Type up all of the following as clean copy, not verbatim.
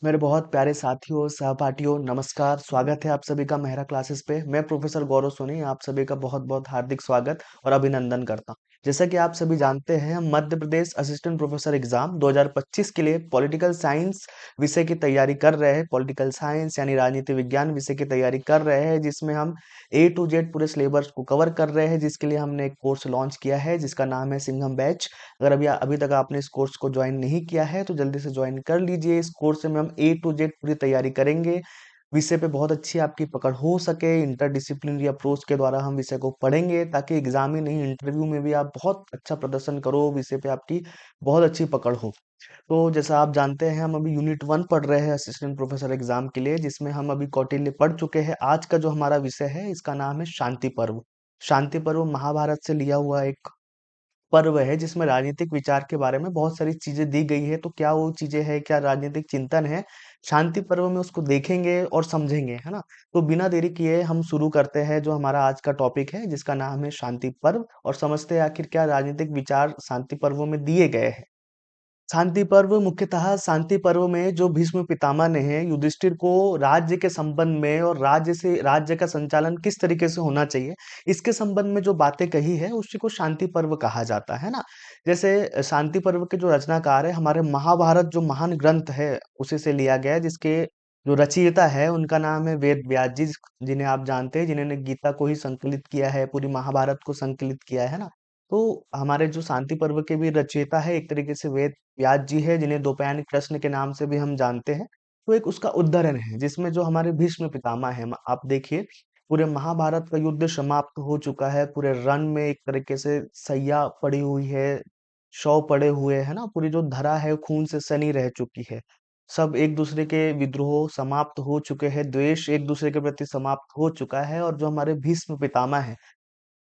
मेरे बहुत प्यारे साथियों, सहपाठियों, नमस्कार। स्वागत है आप सभी का मेहरा क्लासेस पे। मैं प्रोफेसर गौरव सोनी आप सभी का बहुत-बहुत हार्दिक स्वागत और अभिनंदन करता हूँ। जैसा कि आप सभी जानते हैं, हम Madhya Pradesh assistant professor exam 2025 के लिए पॉलिटिकल साइंस विषय की तैयारी कर रहे हैं। पॉलिटिकल साइंस यानी राजनीति विज्ञान विषय की तैयारी कर रहे हैं, जिसमें हम ए टू जेड पूरे सिलेबस को कवर कर रहे हैं, जिसके लिए हमने एक कोर्स लॉन्च किया है, जिसका नाम है सिंघम बैच। अगर अभी अभी तक आपने इस कोर्स को ज्वाइन नहीं किया है तो जल्दी से ज्वाइन कर लीजिए। इस कोर्स में हम ए टू जेड पूरी तैयारी करेंगे। विषय पे बहुत अच्छी आपकी पकड़ हो सके, इंटरडिसिप्लिनरी अप्रोच के द्वारा हम विषय को पढ़ेंगे ताकि एग्जाम ही नहीं इंटरव्यू में भी आप बहुत अच्छा प्रदर्शन करो, विषय पे आपकी बहुत अच्छी पकड़ हो। तो जैसा आप जानते हैं, हम अभी यूनिट 1 पढ़ रहे हैं असिस्टेंट प्रोफेसर एग्जाम के लिए, जिसमें हम अभी कौटिल्य पढ़ चुके हैं। आज का जो हमारा विषय है, इसका नाम है शांति पर्व। शांति पर्व महाभारत से लिया हुआ एक पर्व है, जिसमें राजनीतिक विचार के बारे में बहुत सारी चीजें दी गई है। तो क्या वो चीजें हैं, क्या राजनीतिक चिंतन है शांति पर्व में, उसको देखेंगे और समझेंगे, है ना। तो बिना देरी किए हम शुरू करते हैं जो हमारा आज का टॉपिक है, जिसका नाम है शांति पर्व, और समझते हैं आखिर क्या राजनीतिक विचार शांति पर्व में दिए गए हैं। शांति पर्व मुख्यतः शांति पर्व में जो भीष्म पितामह ने है युधिष्ठिर को राज्य के संबंध में और राज्य का संचालन किस तरीके से होना चाहिए, इसके संबंध में जो बातें कही है उसी को शांति पर्व कहा जाता है ना। जैसे शांति पर्व के जो रचनाकार है, हमारे महाभारत जो महान ग्रंथ है उसी से लिया गया है, जिसके जो रचयिता है उनका नाम है वेद व्यास जी, जिन्हें आप जानते हैं, जिन्होंने गीता को ही संकलित किया है, पूरी महाभारत को संकलित किया है ना। तो हमारे जो शांति पर्व के भी रचयिता है एक तरीके से वेद व्यास जी है, जिन्हें द्वैपायन कृष्ण के नाम से भी हम जानते हैं। तो एक उसका उद्धरण है जिसमें जो हमारे भीष्म पितामह है, आप देखिए पूरे महाभारत का युद्ध समाप्त हो चुका है, पूरे रण में एक तरीके से सैया पड़ी हुई है, शव पड़े हुए है ना, पूरी जो धरा है खून से सनी रह चुकी है। सब एक दूसरे के विद्रोह समाप्त हो चुके हैं, द्वेष एक दूसरे के प्रति समाप्त हो चुका है, और जो हमारे भीष्म पितामह है,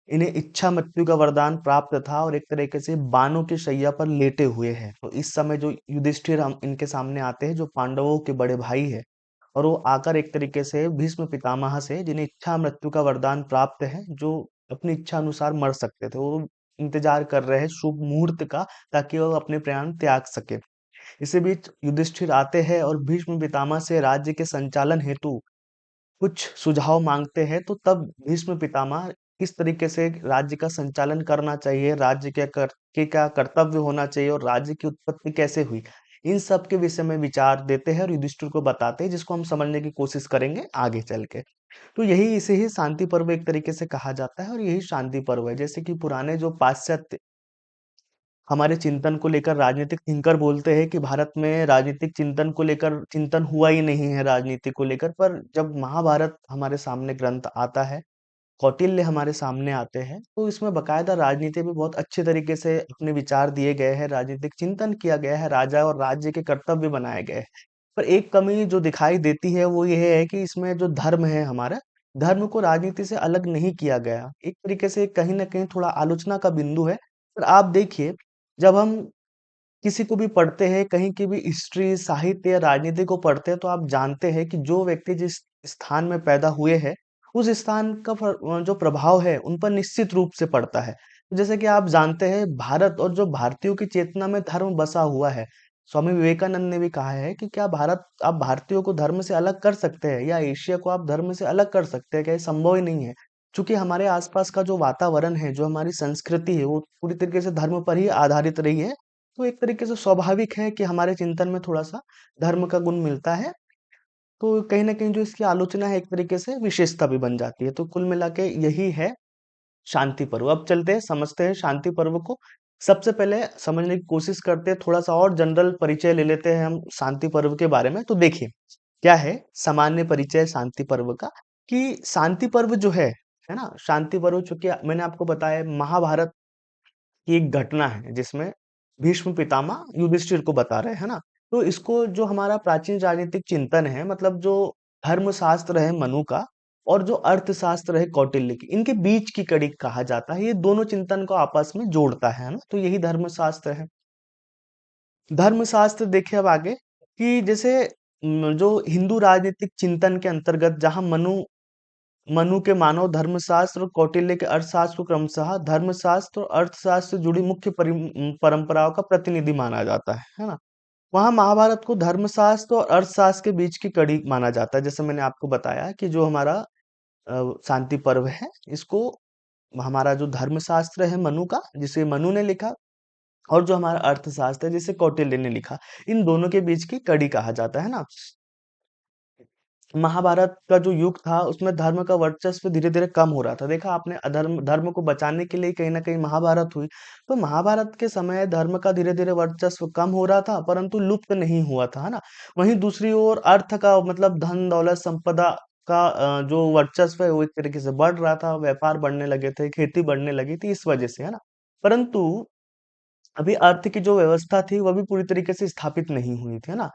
इन्हें इच्छा मृत्यु का वरदान प्राप्त था और एक तरीके से बानों की शैया पर लेटे हुए हैं। तो इस समय जो युधिष्ठिर हम इनके सामने आते हैं, जो पांडवों के बड़े भाई है, और वो आकर एक तरीके से भीष्म पितामह से, जिन्हें इच्छा मृत्यु का वरदान प्राप्त है, जो अपनी इच्छा अनुसार मर सकते थे, वो इंतजार कर रहे हैं शुभ मुहूर्त का, ताकि वो अपने प्राण त्याग सके। इसी बीच युधिष्ठिर आते हैं और भीष्म पितामह से राज्य के संचालन हेतु कुछ सुझाव मांगते हैं। तो तब भीष्म पितामह किस तरीके से राज्य का संचालन करना चाहिए, राज्य के क्या कर्तव्य होना चाहिए और राज्य की उत्पत्ति कैसे हुई, इन सब के विषय में विचार देते हैं और युधिष्ठिर को बताते हैं, जिसको हम समझने की कोशिश करेंगे आगे चल के। तो यही इसे ही शांति पर्व एक तरीके से कहा जाता है और यही शांति पर्व है। जैसे कि पुराने जो पाश्चात्य हमारे चिंतन को लेकर राजनीतिक थिंकर बोलते हैं कि भारत में राजनीतिक चिंतन को लेकर चिंतन हुआ ही नहीं है राजनीति को लेकर, पर जब महाभारत हमारे सामने ग्रंथ आता है, कौटिल्य हमारे सामने आते हैं, तो इसमें बकायदा राजनीति में बहुत अच्छे तरीके से अपने विचार दिए गए हैं, राजनीतिक चिंतन किया गया है, राजा और राज्य के कर्तव्य बनाए गए हैं। पर एक कमी जो दिखाई देती है वो ये है कि इसमें जो धर्म है हमारा, धर्म को राजनीति से अलग नहीं किया गया। एक तरीके से कहीं न कहीं थोड़ा आलोचना का बिंदु है। पर आप देखिए, जब हम किसी को भी पढ़ते हैं, कहीं की भी हिस्ट्री, साहित्य या राजनीति को पढ़ते हैं, तो आप जानते हैं कि जो व्यक्ति जिस स्थान में पैदा हुए हैं, उस स्थान का जो प्रभाव है, उन पर निश्चित रूप से पड़ता है। जैसे कि आप जानते हैं, भारत और जो भारतीयों की चेतना में धर्म बसा हुआ है। स्वामी विवेकानंद ने भी कहा है कि क्या भारत आप भारतीयों को धर्म से अलग कर सकते हैं, या एशिया को आप धर्म से अलग कर सकते हैं? क्या ये संभव ही नहीं है? चूँकि हमारे आसपास का जो वातावरण है, जो हमारी संस्कृति है, वो पूरी तरीके से धर्म पर ही आधारित रही है। तो एक तरीके से स्वाभाविक है कि हमारे चिंतन में थोड़ा-सा धर्म का गुण मिलता है। तो कहीं न कहीं जो इसकी आलोचना है एक तरीके से विशेषता भी बन जाती है। तो कुल मिला के यही है शांति पर्व। अब चलते हैं, समझते हैं शांति पर्व को। सबसे पहले समझने की कोशिश करते हैं, थोड़ा-सा और जनरल परिचय ले लेते हैं हम शांति पर्व के बारे में। तो देखिए, क्या है सामान्य परिचय शांति पर्व का, कि शांति पर्व जो है ना? शांति पर्व चूँकि मैंने आपको बताया महाभारत की एक घटना है, जिसमें भीष्म पितामह युधिष्ठिर को बता रहे हैं ना। तो इसको जो हमारा प्राचीन राजनीतिक चिंतन है, मतलब जो धर्मशास्त्र है मनु का और जो अर्थशास्त्र है कौटिल्य की, इनके बीच की कड़ी कहा जाता है। ये दोनों चिंतन को आपस में जोड़ता है ना, तो यही धर्मशास्त्र है। धर्मशास्त्र देखिए अब आगे, कि जैसे जो हिंदू राजनीतिक चिंतन के अंतर्गत जहाँ मनु मनु के मानव धर्मशास्त्र और कौटिल्य के अर्थशास्त्र को क्रमशः धर्मशास्त्र और अर्थशास्त्र से जुड़ी मुख्य परंपराओं का प्रतिनिधि माना जाता है ना। वहाँ महाभारत को धर्मशास्त्र और अर्थशास्त्र के बीच की कड़ी माना जाता है। जैसे मैंने आपको बताया कि जो हमारा शांति पर्व है, इसको हमारा जो धर्मशास्त्र है मनु का, जिसे मनु ने लिखा, और जो हमारा अर्थशास्त्र है जिसे कौटिल्य ने लिखा, इन दोनों के बीच की कड़ी कहा जाता है ना। महाभारत का जो युग था उसमें धर्म का वर्चस्व धीरे-धीरे कम हो रहा था। देखा आपने, अधर्म धर्म को बचाने के लिए कहीं न कहीं महाभारत हुई। तो महाभारत के समय धर्म का धीरे-धीरे वर्चस्व कम हो रहा था, परंतु लुप्त नहीं हुआ था, है ना? वहीं दूसरी ओर अर्थ का मतलब धन, दौलत, संपदा का जो वर्चस्व है वो एक तरीके से बढ़ रहा था, व्यापार बढ़ने लगे थे, खेती बढ़ने लगी थी इस वजह से, है ना? परंतु अभी अर्थ की जो व्यवस्था थी वह भी पूरी तरीके से स्थापित नहीं हुई थी, है ना?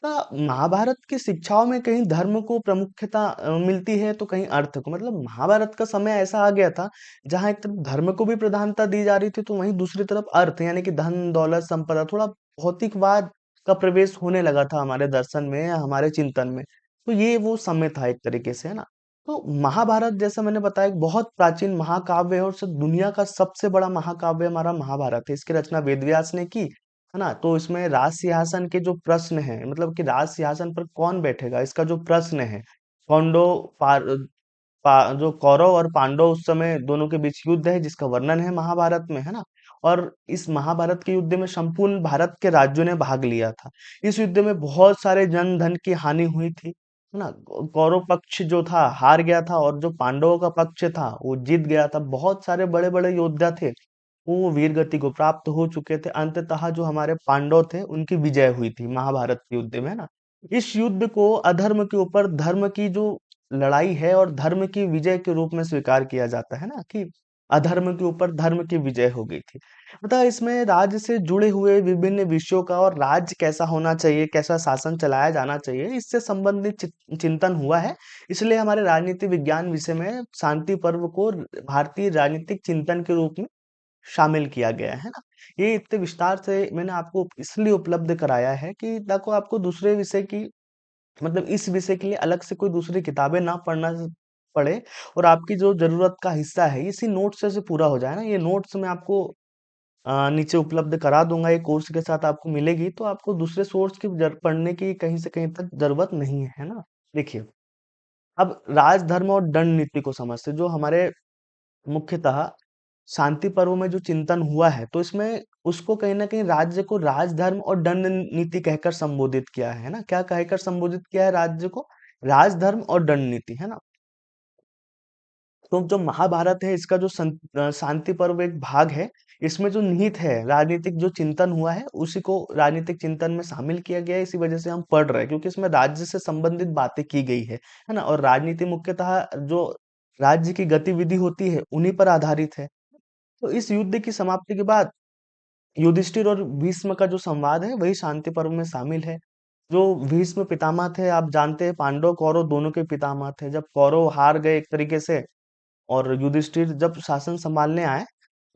महाभारत की शिक्षाओं में कहीं धर्म को प्रमुखता मिलती है तो कहीं अर्थ को। मतलब महाभारत का समय ऐसा आ गया था जहां एक तरफ धर्म को भी प्रधानता दी जा रही थी तो वहीं दूसरी तरफ अर्थ यानी कि धन दौलत संपदा, थोड़ा भौतिकवाद का प्रवेश होने लगा था हमारे दर्शन में या हमारे चिंतन में। तो ये वो समय था एक तरीके से, है ना। तो महाभारत जैसा मैंने बताया एक बहुत प्राचीन महाकाव्य है और दुनिया का सबसे बड़ा महाकाव्य हमारा महाभारत है। इसकी रचना वेद व्यास ने की, है ना? तो इसमें राज सिंहासन के जो प्रश्न हैं, मतलब कि राज सिंहासन पर कौन बैठेगा, इसका जो प्रश्न है, कौंडो पार जो कौरव और पांडव उस समय दोनों के बीच युद्ध है जिसका वर्णन है महाभारत में, है ना? और इस महाभारत के युद्ध में संपूर्ण भारत के राज्यों ने भाग लिया था। इस युद्ध में बहुत सारे जन धन की हानि हुई थी, है ना? कौरव पक्ष जो था हार गया था और जो पांडवों का पक्ष था वो जीत गया था। बहुत सारे बड़े बड़े योद्धा थे, वो वीर गति को प्राप्त हो चुके थे। अंततः जो हमारे पांडव थे उनकी विजय हुई थी महाभारत के युद्ध में, है ना। इस युद्ध को अधर्म के ऊपर धर्म की जो लड़ाई है और धर्म की विजय के रूप में स्वीकार किया जाता है ना, कि अधर्म के ऊपर धर्म की विजय हो गई थी। अतः इसमें राज्य से जुड़े हुए विभिन्न विषयों का और राज्य कैसा होना चाहिए, कैसा शासन चलाया जाना चाहिए, इससे संबंधित चिंतन हुआ है। इसलिए हमारे राजनीति विज्ञान विषय में शांति पर्व को भारतीय राजनीतिक चिंतन के रूप में शामिल किया गया है ना। ये इतने विस्तार से मैंने आपको इसलिए उपलब्ध कराया है कि ताकि आपको दूसरे विषय की, मतलब इस विषय के लिए अलग से कोई दूसरी किताबें ना पढ़ना पड़े और आपकी जो जरूरत का हिस्सा है इसी नोट्स से पूरा हो जाए ना। ये नोट्स मैं आपको नीचे उपलब्ध करा दूंगा, ये कोर्स के साथ आपको मिलेगी, तो आपको दूसरे सोर्स की पढ़ने की कहीं से कहीं तक जरूरत नहीं है ना। देखिए, अब राजधर्म और दंड नीति को समझते, जो हमारे मुख्यतः शांति पर्व में जो चिंतन हुआ है, तो इसमें उसको कहीं न कहीं राज्य को राजधर्म और दंड नीति कहकर संबोधित किया है ना? क्या कहकर संबोधित किया है राज्य को? राजधर्म और दंड नीति, है ना? तो जो महाभारत है इसका जो शांति पर्व एक भाग है, इसमें जो निहित है, राजनीतिक जो चिंतन हुआ है, उसी को राजनीतिक चिंतन में शामिल किया गया है, इसी वजह से हम पढ़ रहे हैं क्योंकि इसमें राज्य से संबंधित बातें की गई है ना? और राजनीति मुख्यतः जो राज्य की गतिविधि होती है, उन्हीं पर आधारित है। तो इस युद्ध की समाप्ति के बाद युधिष्ठिर और भीष्म का जो संवाद है वही शांति पर्व में शामिल है। जो भीष्म पितामह थे, आप जानते हैं पांडव कौरव दोनों के पितामह थे। जब कौरव हार गए एक तरीके से और युधिष्ठिर जब शासन संभालने आए,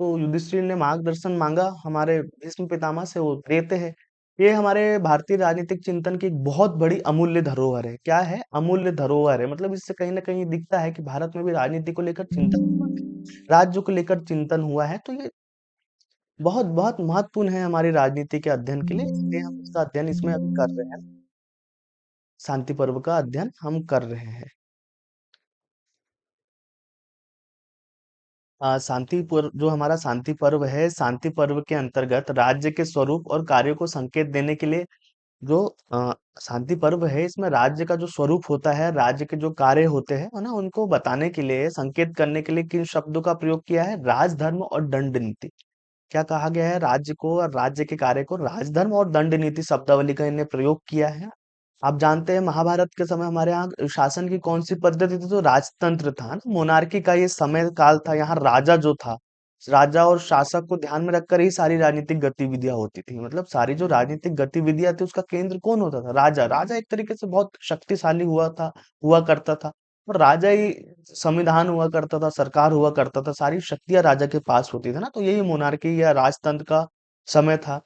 तो युधिष्ठिर ने मार्गदर्शन मांगा हमारे भीष्म पितामह से, वो देते हैं। ये हमारे भारतीय राजनीतिक चिंतन की एक बहुत बड़ी अमूल्य धरोहर है। क्या है? अमूल्य धरोहर है। मतलब इससे कहीं ना कहीं दिखता है कि भारत में भी राजनीति को लेकर चिंतन हुआ है, राज्य को लेकर चिंतन हुआ है। तो ये बहुत बहुत महत्वपूर्ण है हमारी राजनीति के अध्ययन के लिए, इसलिए हम इसका अध्ययन इसमें अभी कर रहे हैं। शांति पर्व का अध्ययन हम कर रहे हैं। शांति पर्व, जो हमारा शांति पर्व है, शांति पर्व के अंतर्गत राज्य के स्वरूप और कार्यों को संकेत देने के लिए जो शांति पर्व है, इसमें राज्य का जो स्वरूप होता है, राज्य के जो कार्य होते हैं, है ना, उनको बताने के लिए, संकेत करने के लिए किन शब्दों का प्रयोग किया है? राजधर्म और दंड नीति। क्या कहा गया है? राज्य को और राज्य के कार्य को राजधर्म और दंड नीति शब्दावली का इन्हें प्रयोग किया है। आप जानते हैं महाभारत के समय हमारे यहाँ शासन की कौन सी पद्धति थी? तो राजतंत्र था ना, मोनार्की का ये समय काल था। यहाँ राजा जो था, राजा और शासक को ध्यान में रखकर ही सारी राजनीतिक गतिविधियां होती थी। मतलब सारी जो राजनीतिक गतिविधियां थी उसका केंद्र कौन होता था? राजा। राजा एक तरीके से बहुत शक्तिशाली हुआ करता था। और राजा ही संविधान हुआ करता था, सरकार हुआ करता था, सारी शक्तियां राजा के पास होती थी ना। तो यही मोनार्की या राजतंत्र का समय था।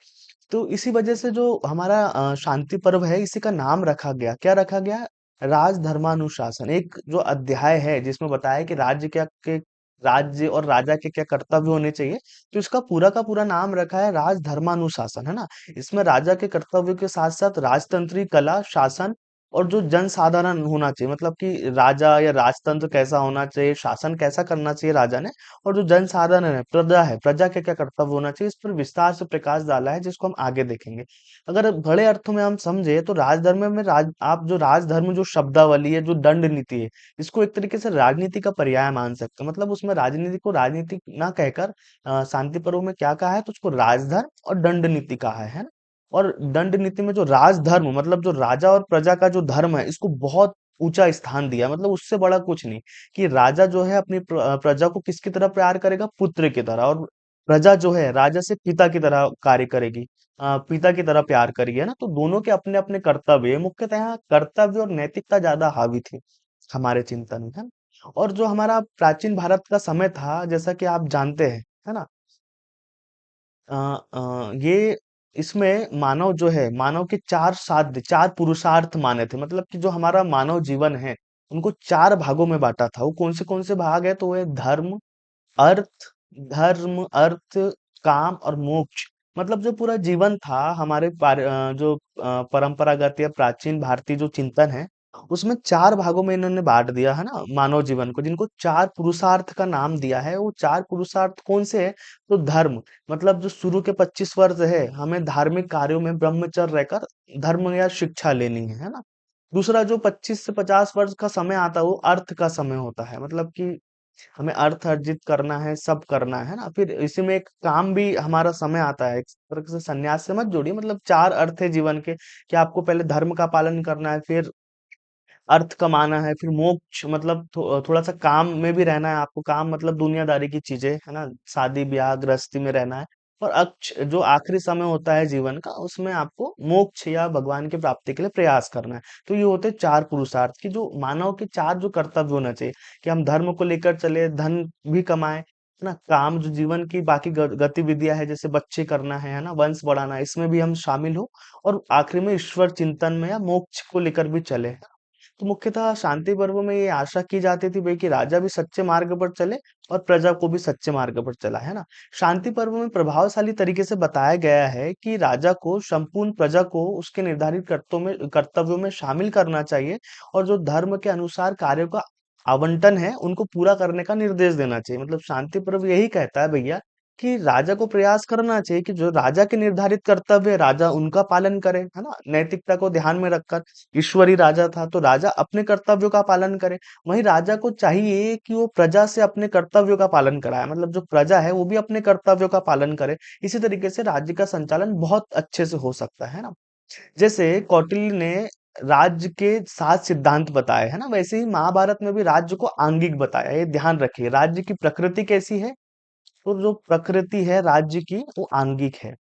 तो इसी वजह से जो हमारा शांति पर्व है, इसी का नाम रखा गया। क्या रखा गया? राजधर्मानुशासन। एक जो अध्याय है जिसमें बताया है कि राज्य क्या के राज्य और राजा के क्या कर्तव्य होने चाहिए। तो इसका पूरा का पूरा नाम रखा है राजधर्मानुशासन, है ना। इसमें राजा के कर्तव्यों के साथ साथ राजतंत्री कला, शासन और जो जनसाधारण होना चाहिए, मतलब कि राजा या राजतंत्र कैसा होना चाहिए, शासन कैसा करना चाहिए राजा ने, और जो जनसाधारण है, प्रजा के क्या कर्तव्य होना चाहिए, इस पर विस्तार से प्रकाश डाला है, जिसको हम आगे देखेंगे। अगर बड़े अर्थों में हम समझे तो राजधर्म में आप जो राजधर्म जो शब्दावली है, जो दंड नीति है, इसको एक तरीके से राजनीति का पर्याय मान सकते हैं। मतलब उसमें राजनीति को राजनीति ना कहकर शांति पर्व में क्या कहा है, तो उसको राजधर्म और दंड नीति कहा है ना। और दंड नीति में जो राजधर्म, मतलब जो राजा और प्रजा का जो धर्म है, इसको बहुत ऊंचा स्थान दिया, मतलब उससे बड़ा कुछ नहीं। कि राजा जो है अपनी प्रजा को किसकी तरह प्यार करेगा, पुत्र की तरह, और प्रजा जो है राजा से पिता की तरह कार्य करेगी, पिता की तरह प्यार करिए ना। तो दोनों के अपने अपने कर्तव्य है। मुख्यतः यहाँ कर्तव्य और नैतिकता ज्यादा हावी थी हमारे चिंतन में, है ना। और जो हमारा प्राचीन भारत का समय था, जैसा कि आप जानते हैं, है ना। ये इसमें मानव जो है, मानव के चार साध्य, चार पुरुषार्थ माने थे। मतलब कि जो हमारा मानव जीवन है, उनको चार भागों में बांटा था। वो कौन से भाग है, तो वो है अर्थ धर्म अर्थ काम और मोक्ष। मतलब जो पूरा जीवन था हमारे जो परंपरागत या प्राचीन भारतीय जो चिंतन है, उसमें चार भागों में इन्होंने बांट दिया है ना मानव जीवन को, जिनको चार पुरुषार्थ का नाम दिया है। वो चार पुरुषार्थ कौन से हैं, तो धर्म, मतलब जो शुरू के 25 वर्ष है, हमें धार्मिक कार्यों में ब्रह्मचर्य रहकर धर्म या शिक्षा लेनी है ना। दूसरा जो 25 से 50 वर्ष का समय आता है, वो अर्थ का समय होता है। मतलब कि हमें अर्थ अर्जित करना है, सब करना है ना। फिर इसी में एक काम भी हमारा समय आता है, एक तरह से संन्यास से मत जोड़िए। मतलब चार अर्थ है जीवन के, कि आपको पहले धर्म का पालन करना है, फिर अर्थ कमाना है, फिर मोक्ष मतलब थोड़ा सा काम में भी रहना है आपको। काम मतलब दुनियादारी की चीजें, है ना, शादी ब्याह गृहस्थी में रहना है। और अक्ष जो आखिरी समय होता है जीवन का, उसमें आपको मोक्ष या भगवान की प्राप्ति के लिए प्रयास करना है। तो ये होते हैं चार पुरुषार्थ की, जो मानव के चार जो कर्तव्य होना चाहिए। कि हम धर्म को लेकर चले, धन भी कमाए, है ना। काम जो जीवन की बाकी गतिविधियां है, जैसे बच्चे करना है ना, वंश बढ़ाना है, इसमें भी हम शामिल हो। और आखिरी में ईश्वर चिंतन में या मोक्ष को लेकर भी चले। तो मुख्यतः शांति पर्व में ये आशा की जाती थी भाई, कि राजा भी सच्चे मार्ग पर चले और प्रजा को भी सच्चे मार्ग पर चला, है ना। शांति पर्व में प्रभावशाली तरीके से बताया गया है कि राजा को संपूर्ण प्रजा को उसके निर्धारित कर्तव्यों में शामिल करना चाहिए, और जो धर्म के अनुसार कार्यों का आवंटन है, उनको पूरा करने का निर्देश देना चाहिए। मतलब शांति पर्व यही कहता है भैया, कि राजा को प्रयास करना चाहिए कि जो राजा के निर्धारित कर्तव्य है, राजा उनका पालन करे, है ना, नैतिकता को ध्यान में रखकर। ईश्वरी राजा था, तो राजा अपने कर्तव्यों का पालन करे। वहीं राजा को चाहिए कि वो प्रजा से अपने कर्तव्यों का पालन कराए, मतलब जो प्रजा है वो भी अपने कर्तव्यों का पालन करे। इसी तरीके से राज्य का संचालन बहुत अच्छे से हो सकता है ना। जैसे कौटिल्य ने राज्य के 7 सिद्धांत बताए, है ना, वैसे ही महाभारत में भी राज्य को आंगिक बताया। ये ध्यान रखिए, राज्य की प्रकृति कैसी है, तो जो प्रकृति है राज्य की, वो आंगिक है।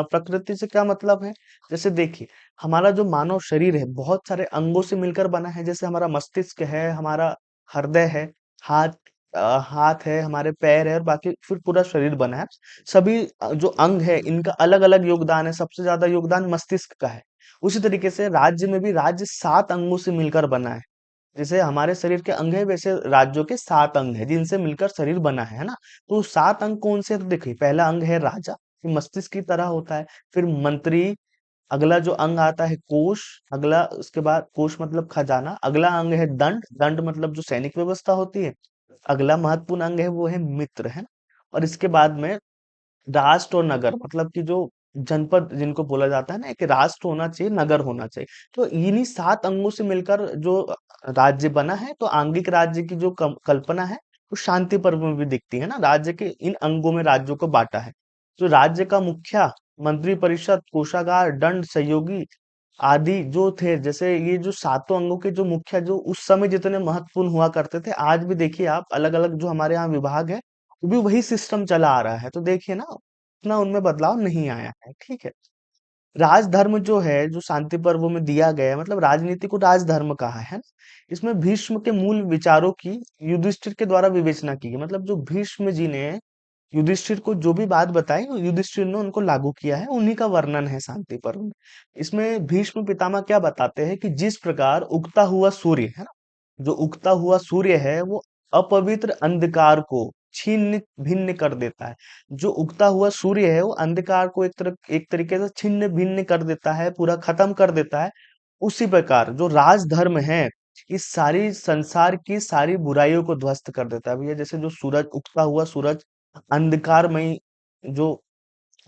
प्रकृति से क्या मतलब है, जैसे देखिए, हमारा जो मानव शरीर है बहुत सारे अंगों से मिलकर बना है। जैसे हमारा मस्तिष्क है, हमारा हृदय है, हाथ हाथ है, हमारे पैर है, और बाकी फिर पूरा शरीर बना है। सभी जो अंग है, इनका अलग अलग योगदान है। सबसे ज्यादा योगदान मस्तिष्क का है। उसी तरीके से राज्य में भी, राज्य 7 अंगों से मिलकर बना है। जैसे हमारे शरीर के अंग है, वैसे राज्यों के 7 अंग है, जिनसे मिलकर शरीर बना है ना। तो 7 अंग कौन से हैं? तो देखिए, पहला अंग है राजा, ये मस्तिष्क की तरह होता है। फिर मंत्री, अगला जो अंग आता है कोष, अगला उसके बाद कोष मतलब खजाना। अगला अंग है दंड, दंड मतलब जो सैनिक व्यवस्था होती है। अगला महत्वपूर्ण अंग है वो है मित्र, है ना। और इसके बाद में राष्ट्र और नगर, मतलब कि जो जनपद जिनको बोला जाता है ना, एक राष्ट्र होना चाहिए, नगर होना चाहिए। तो इन्हीं 7 अंगों से मिलकर जो राज्य बना है। तो आंगिक राज्य की जो कल्पना है, वो शांति पर्व में भी दिखती है ना। राज्य के इन अंगों में राज्यों को बांटा है। जो राज्य का मुखिया, मंत्री परिषद, कोषागार, दंड, सहयोगी आदि जो थे, जैसे ये जो 7 अंगों के जो मुखिया, जो उस समय जितने महत्वपूर्ण हुआ करते थे, आज भी देखिए आप अलग अलग जो हमारे यहाँ विभाग है, वो भी वही सिस्टम चला आ रहा है। तो देखिए ना, उतना उनमें बदलाव नहीं आया है, ठीक है। राजधर्म जो है, जो शांति पर्व में दिया गया है, मतलब राजनीति को राजधर्म कहा है ना। इसमें भीष्म के मूल विचारों की युधिष्ठिर के द्वारा विवेचना की गई। मतलब जो भीष्म जी ने युधिष्ठिर को जो भी बात बताई, वो युधिष्ठिर ने उनको लागू किया है, उन्हीं का वर्णन है शांति पर्व में। इसमें भीष्म पितामह क्या बताते हैं, कि जिस प्रकार उगता हुआ सूर्य, है ना, जो उगता हुआ सूर्य है वो अपवित्र अंधकार को छीन भिन्न कर देता है। जो उगता हुआ सूर्य है वो अंधकार को एक तरीके से छिन्न भिन्न कर देता है, पूरा खत्म कर देता है। उसी प्रकार जो राजधर्म है, इस सारी संसार की सारी बुराइयों को ध्वस्त कर देता है भैया। जैसे जो सूरज, उगता हुआ सूरज अंधकारमयी जो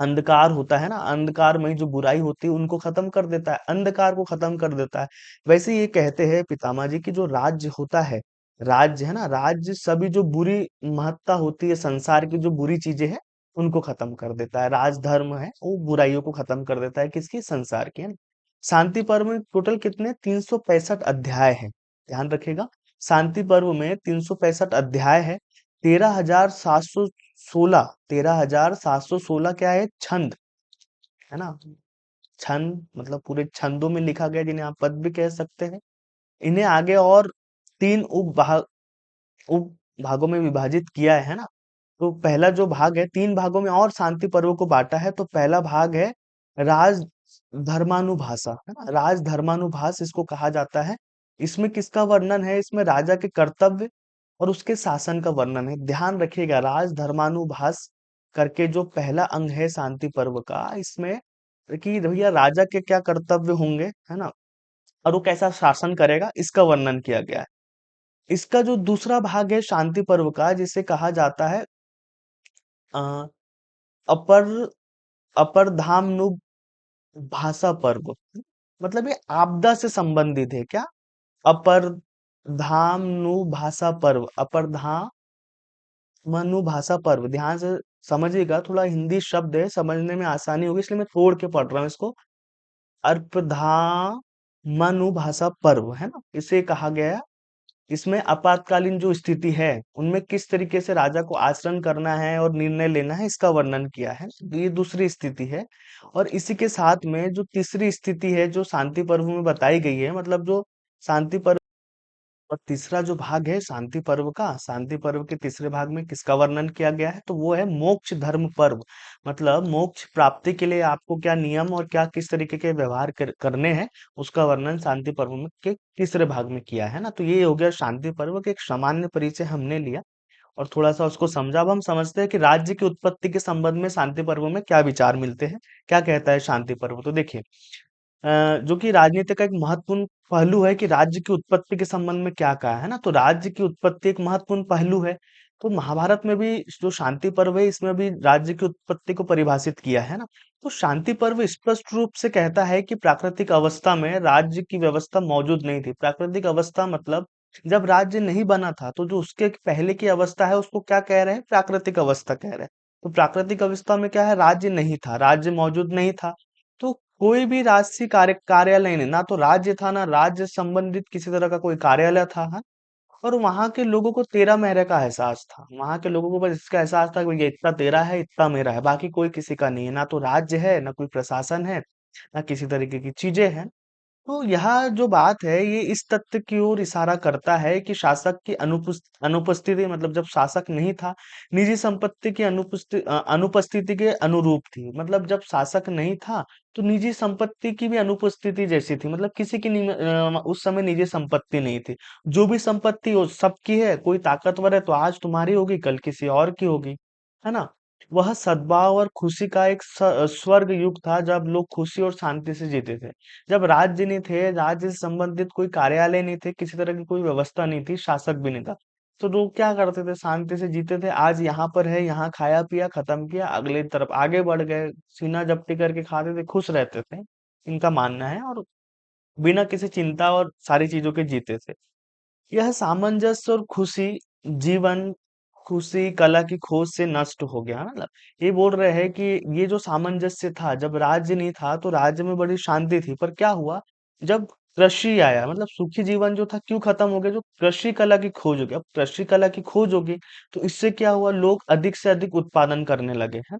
अंधकार होता है ना, अंधकारमयी जो बुराई होती है उनको खत्म कर देता है, अंधकार को खत्म कर देता है। वैसे ये कहते हैं पितामह जी की जो राज्य होता है, राज्य है ना, राज्य सभी जो बुरी महत्ता होती है संसार की, जो बुरी चीजें हैं उनको खत्म कर देता है। राजधर्म है वो बुराइयों को खत्म कर देता है, किसकी? संसार की, है ना। शांति पर्व में टोटल कितने 365 अध्याय है, ध्यान रखिएगा। शांति पर्व में 365 अध्याय है। 13,716 क्या है? छंद, है ना। छंद मतलब पूरे छंदों में लिखा गया, जिन्हें आप पद भी कह सकते हैं। इन्हें आगे और तीन उप भागों में विभाजित किया है ना। तो पहला जो भाग है, तीन भागों में और शांति पर्व को बांटा है। तो पहला भाग है राज धर्मानुभाषा, है ना, राज धर्मानुभाष इसको कहा जाता है। इसमें किसका वर्णन है? इसमें राजा के कर्तव्य और उसके शासन का वर्णन है। ध्यान रखिएगा, राज धर्मानुभाष करके जो पहला अंग है शांति पर्व का, इसमें कि भैया राजा के क्या कर्तव्य होंगे, है ना, और वो कैसा शासन करेगा, इसका वर्णन किया गया है। इसका जो दूसरा भाग है शांति पर्व का, जिसे कहा जाता है अ, अपर अपर धामनु भाषा पर्व, मतलब ये आपदा से संबंधित है क्या? अपर धामनु भाषा पर्व, अपर धामनु भाषा पर्व, ध्यान से समझिएगा। थोड़ा हिंदी शब्द है, समझने में आसानी होगी इसलिए मैं तोड़ के पढ़ रहा हूँ इसको। अर्पधामनु भाषा पर्व, है ना, इसे कहा गया है। इसमें आपातकालीन जो स्थिति है उनमें किस तरीके से राजा को आचरण करना है और निर्णय लेना है, इसका वर्णन किया है। तो ये दूसरी स्थिति है। और इसी के साथ में जो तीसरी स्थिति है जो शांति पर्व में बताई गई है, मतलब जो शांति पर्व और तीसरा जो भाग है शांति पर्व का, शांति पर्व के तीसरे भाग में किसका वर्णन किया गया है? तो वो है मोक्ष धर्म पर्व। मतलब मोक्ष प्राप्ति के लिए आपको क्या नियम और क्या किस तरीके के व्यवहार करने हैं, उसका वर्णन शांति पर्व में के तीसरे भाग में किया है ना। तो ये हो गया शांति पर्व के एक सामान्य परिचय हमने लिया और थोड़ा सा उसको समझा। अब हम समझते हैं कि राज्य की उत्पत्ति के संबंध में शांति पर्व में क्या विचार मिलते हैं, क्या कहता है शांति पर्व। तो देखिए, जो कि राजनीति का एक महत्वपूर्ण पहलू है कि राज्य की उत्पत्ति के संबंध में क्या कहा है ना। तो राज्य की उत्पत्ति एक महत्वपूर्ण पहलू है। तो महाभारत में भी जो शांति पर्व है इसमें भी राज्य की उत्पत्ति को परिभाषित किया है ना। तो शांति पर्व स्पष्ट रूप से कहता है कि प्राकृतिक अवस्था में राज्य की व्यवस्था मौजूद नहीं थी। प्राकृतिक अवस्था मतलब जब राज्य नहीं बना था, तो जो उसके पहले की अवस्था है उसको क्या कह रहे हैं? प्राकृतिक अवस्था कह रहे हैं। तो प्राकृतिक अवस्था में क्या है? राज्य नहीं था, राज्य मौजूद नहीं था। तो कोई भी राजसी कार्यालय नहीं, ना तो राज्य था ना राज्य संबंधित किसी तरह का कोई कार्यालय था, हाँ? और वहां के लोगों को तेरा मेरा का एहसास था। वहां के लोगों को बस इसका एहसास था कि ये इतना तेरा है, इतना मेरा है, बाकी कोई किसी का नहीं है। ना तो राज्य है, ना कोई प्रशासन है, ना किसी तरीके की चीजें हैं। तो यह जो बात है ये इस तथ्य की ओर इशारा करता है कि शासक की अनुपस्थिति, मतलब जब शासक नहीं था, निजी संपत्ति की अनुपस्थिति के अनुरूप थी। मतलब जब शासक नहीं था तो निजी संपत्ति की भी अनुपस्थिति जैसी थी। मतलब किसी की उस समय निजी संपत्ति नहीं थी। जो भी संपत्ति हो सबकी है, कोई ताकतवर है तो आज तुम्हारी होगी, कल किसी और की होगी, है ना। वह सद्भाव और खुशी का एक स्वर्ग युग था जब लोग खुशी और शांति से जीते थे। जब राज्य नहीं थे, राज्य से संबंधित कोई कार्यालय नहीं थे, किसी तरह की कोई व्यवस्था नहीं थी, शासक भी नहीं था, तो लोग क्या करते थे? शांति से जीते थे। आज यहाँ पर है, यहाँ खाया पिया खत्म किया, अगले तरफ आगे बढ़ गए, सीना जपटी करके खाते थे, खुश रहते थे, इनका मानना है। और बिना किसी चिंता और सारी चीजों के जीते थे। यह सामंजस्य और खुशी जीवन, खुशी कला की खोज से नष्ट हो गया। मतलब ये बोल रहे हैं कि ये जो सामंजस्य था, जब राज्य नहीं था तो राज्य में बड़ी शांति थी, पर क्या हुआ जब कृषि आया, मतलब सुखी जीवन जो था क्यों खत्म हो गया? जो कृषि कला की खोज हो गई। अब कृषि कला की खोज होगी तो इससे क्या हुआ? लोग अधिक से अधिक उत्पादन करने लगे हैं।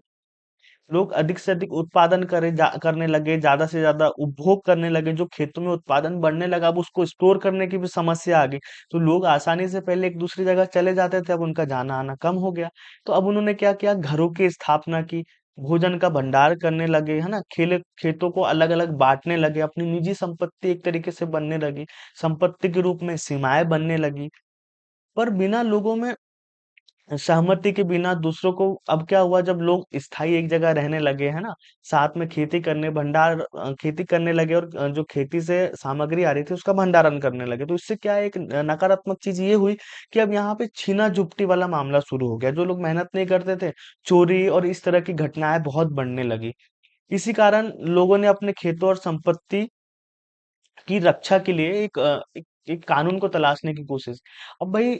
लोग अधिक से अधिक उत्पादन करने लगे, ज्यादा से ज्यादा उपभोग करने लगे। जो खेतों में उत्पादन बढ़ने लगा, अब उसको स्टोर करने की भी समस्या आ गई। तो लोग आसानी से पहले एक दूसरी जगह चले जाते थे, अब उनका जाना आना कम हो गया। तो अब उन्होंने क्या किया? घरों की स्थापना की। भोजन का भंडार करने लगे, है ना? खेतों को अलग-अलग बाँटने लगे, अपनी निजी संपत्ति एक तरीके से बनने लगी, संपत्ति के रूप में सीमाएँ बनने लगी। पर बिना लोगों में सहमति के बिना दूसरों को अब क्या हुआ जब लोग स्थायी एक जगह रहने लगे, है ना? साथ में खेती करने लगे और जो खेती से सामग्री आ रही थी उसका भंडारण करने लगे। तो इससे क्या है एक नकारात्मक चीज़ ये हुई कि अब यहाँ पे छीना-झपटी वाला मामला शुरू हो गया। जो लोग मेहनत नहीं करते थे, चोरी और इस तरह की घटनाएँ बहुत बढ़ने लगी। इसी कारण लोगों ने अपने खेतों और संपत्ति की रक्षा के लिए एक कानून को तलाशने की कोशिश। अब भाई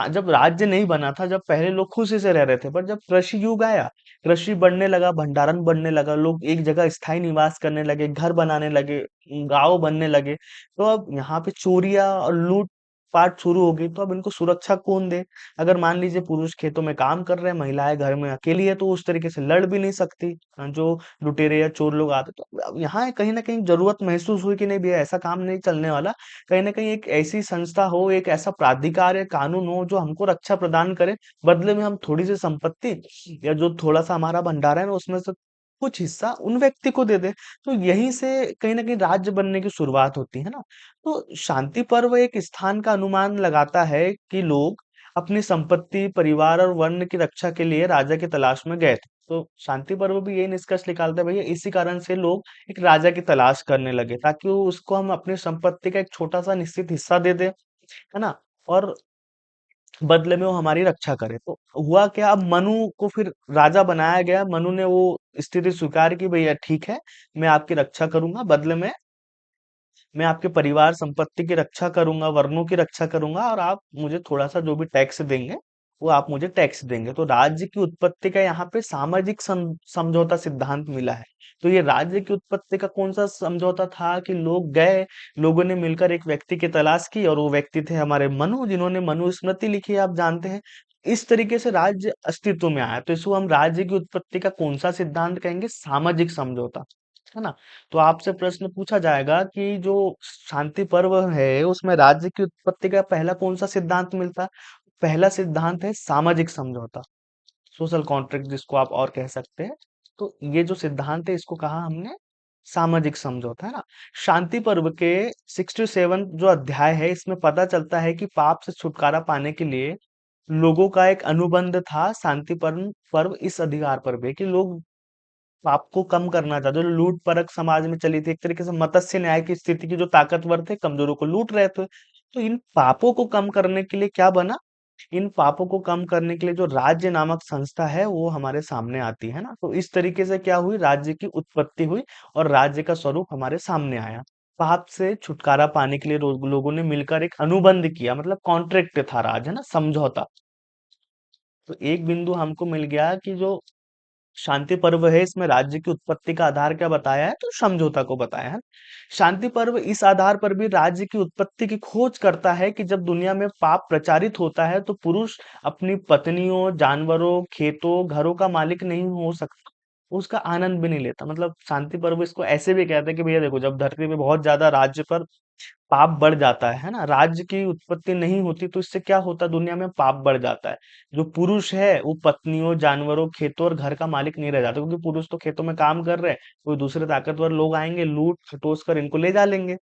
जब राज्य नहीं बना था, जब पहले लोग खुशी से रह रहे थे, पर जब कृषि युग आया, कृषि बढ़ने लगा, भंडारण बढ़ने लगा, लोग एक जगह स्थायी निवास करने लगे, घर बनाने लगे, गांव बनने लगे, तो अब यहाँ पे चोरियां और लूट पाट शुरू हो गई। तो अब इनको सुरक्षा कौन दे? अगर मान लीजिए पुरुष खेतों में काम कर रहे हैं, महिलाएं घर में अकेली है, तो उस तरीके से लड़ भी नहीं सकती। जो लुटेरे या चोर लोग आते, तो अब यहाँ कहीं न कहीं ज़रूरत महसूस हुई कि नहीं भैया ऐसा काम नहीं चलने वाला। कहीं न कहीं एक ऐसी संस्था हो, एक ऐसा प्राधिकार या कानून हो जो हमको रक्षा प्रदान करे, बदले में हम थोड़ी-सी संपत्ति या जो थोड़ा-सा हमारा भंडार है ना उसमें से कुछ हिस्सा उन व्यक्ति को दे दें। तो यहीं से कहीं न कहीं राज्य बनने की शुरुआत होती है ना? तो शांति पर्व एक स्थान का अनुमान लगाता है कि लोग अपनी संपत्ति, परिवार और वर्ण की रक्षा के लिए राजा की तलाश में गए थे। तो शांति पर्व भी यही निष्कर्ष निकालता है भैया इसी कारण से लोग एक राजा की तलाश करने लगे ताकि वो उसको हम अपनी संपत्ति का एक छोटा सा निश्चित हिस्सा दे दें, है ना? और बदले में वो हमारी रक्षा करे। तो हुआ क्या, अब मनु को फिर राजा बनाया गया। मनु ने वो स्थिति स्वीकार की, भैया ठीक है, मैं आपकी रक्षा करूंगा, बदले में मैं आपके परिवार संपत्ति की रक्षा करूंगा, वर्णों की रक्षा करूंगा, और आप मुझे थोड़ा सा जो भी टैक्स देंगे वो आप मुझे टैक्स देंगे। तो राज्य की उत्पत्ति का यहाँ पे सामाजिक समझौता सिद्धांत मिला है। तो ये राज्य की उत्पत्ति का कौन सा समझौता था कि लोग गए, लोगों ने मिलकर एक व्यक्ति की तलाश की, और वो व्यक्ति थे हमारे मनु, जिन्होंने मनुस्मृति लिखी है, आप जानते हैं। इस तरीके से राज्य अस्तित्व में आया। तो इसको हम राज्य की उत्पत्ति का कौन सा सिद्धांत कहेंगे? सामाजिक समझौता, है ना? तो आपसे प्रश्न पूछा जाएगा कि जो शांति पर्व है उसमें राज्य की उत्पत्ति का पहला कौन सा सिद्धांत मिलता है? पहला सिद्धांत है सामाजिक समझौता, सोशल कॉन्ट्रैक्ट जिसको आप और कह सकते हैं। तो ये जो सिद्धांत है इसको कहा हमने सामाजिक समझौता, है ना? शांति पर्व के 67 जो अध्याय है इसमें पता चलता है कि पाप से छुटकारा पाने के लिए लोगों का एक अनुबंध था। शांति पर्व पर्व इस अधिकार पर भी है कि लोग पाप को कम करना चाहते, जो लूट परक समाज में चली थी, एक तरीके से मत्स्य न्याय की स्थिति की, जो ताकतवर थे कमजोरों को लूट रहे थे। तो इन पापों को कम करने के लिए क्या बना? इन पापों को कम करने के लिए जो राज्य नामक संस्था है वो हमारे सामने आती है ना। तो इस तरीके से क्या हुई, राज्य की उत्पत्ति हुई और राज्य का स्वरूप हमारे सामने आया। पाप से छुटकारा पाने के लिए लोगों ने मिलकर एक अनुबंध किया, मतलब कॉन्ट्रैक्ट था राज, है ना, समझौता। तो एक बिंदु हमको मिल गया कि जो शांति पर्व है इसमें राज्य की उत्पत्ति का आधार क्या बताया है, तो समझौता को बताया है। शांति पर्व इस आधार पर भी राज्य की उत्पत्ति की खोज करता है कि जब दुनिया में पाप प्रचारित होता है तो पुरुष अपनी पत्नियों, जानवरों, खेतों, घरों का मालिक नहीं हो सकता, उसका आनंद भी नहीं लेता। मतलब शांति पर्व इसको ऐसे भी कहते हैं कि भैया देखो, जब धरती पे बहुत ज्यादा राज्य पर पाप बढ़ जाता है ना, राज्य की उत्पत्ति नहीं होती, तो इससे क्या होता है, दुनिया में पाप बढ़ जाता है। जो पुरुष है वो पत्नियों, जानवरों, खेतों और घर का मालिक नहीं रह जाता, क्योंकि पुरुष तो खेतों में काम कर रहे हैं, कोई दूसरे ताकतवर लोग आएंगे, लूट खटोस कर इनको ले जा लेंगे।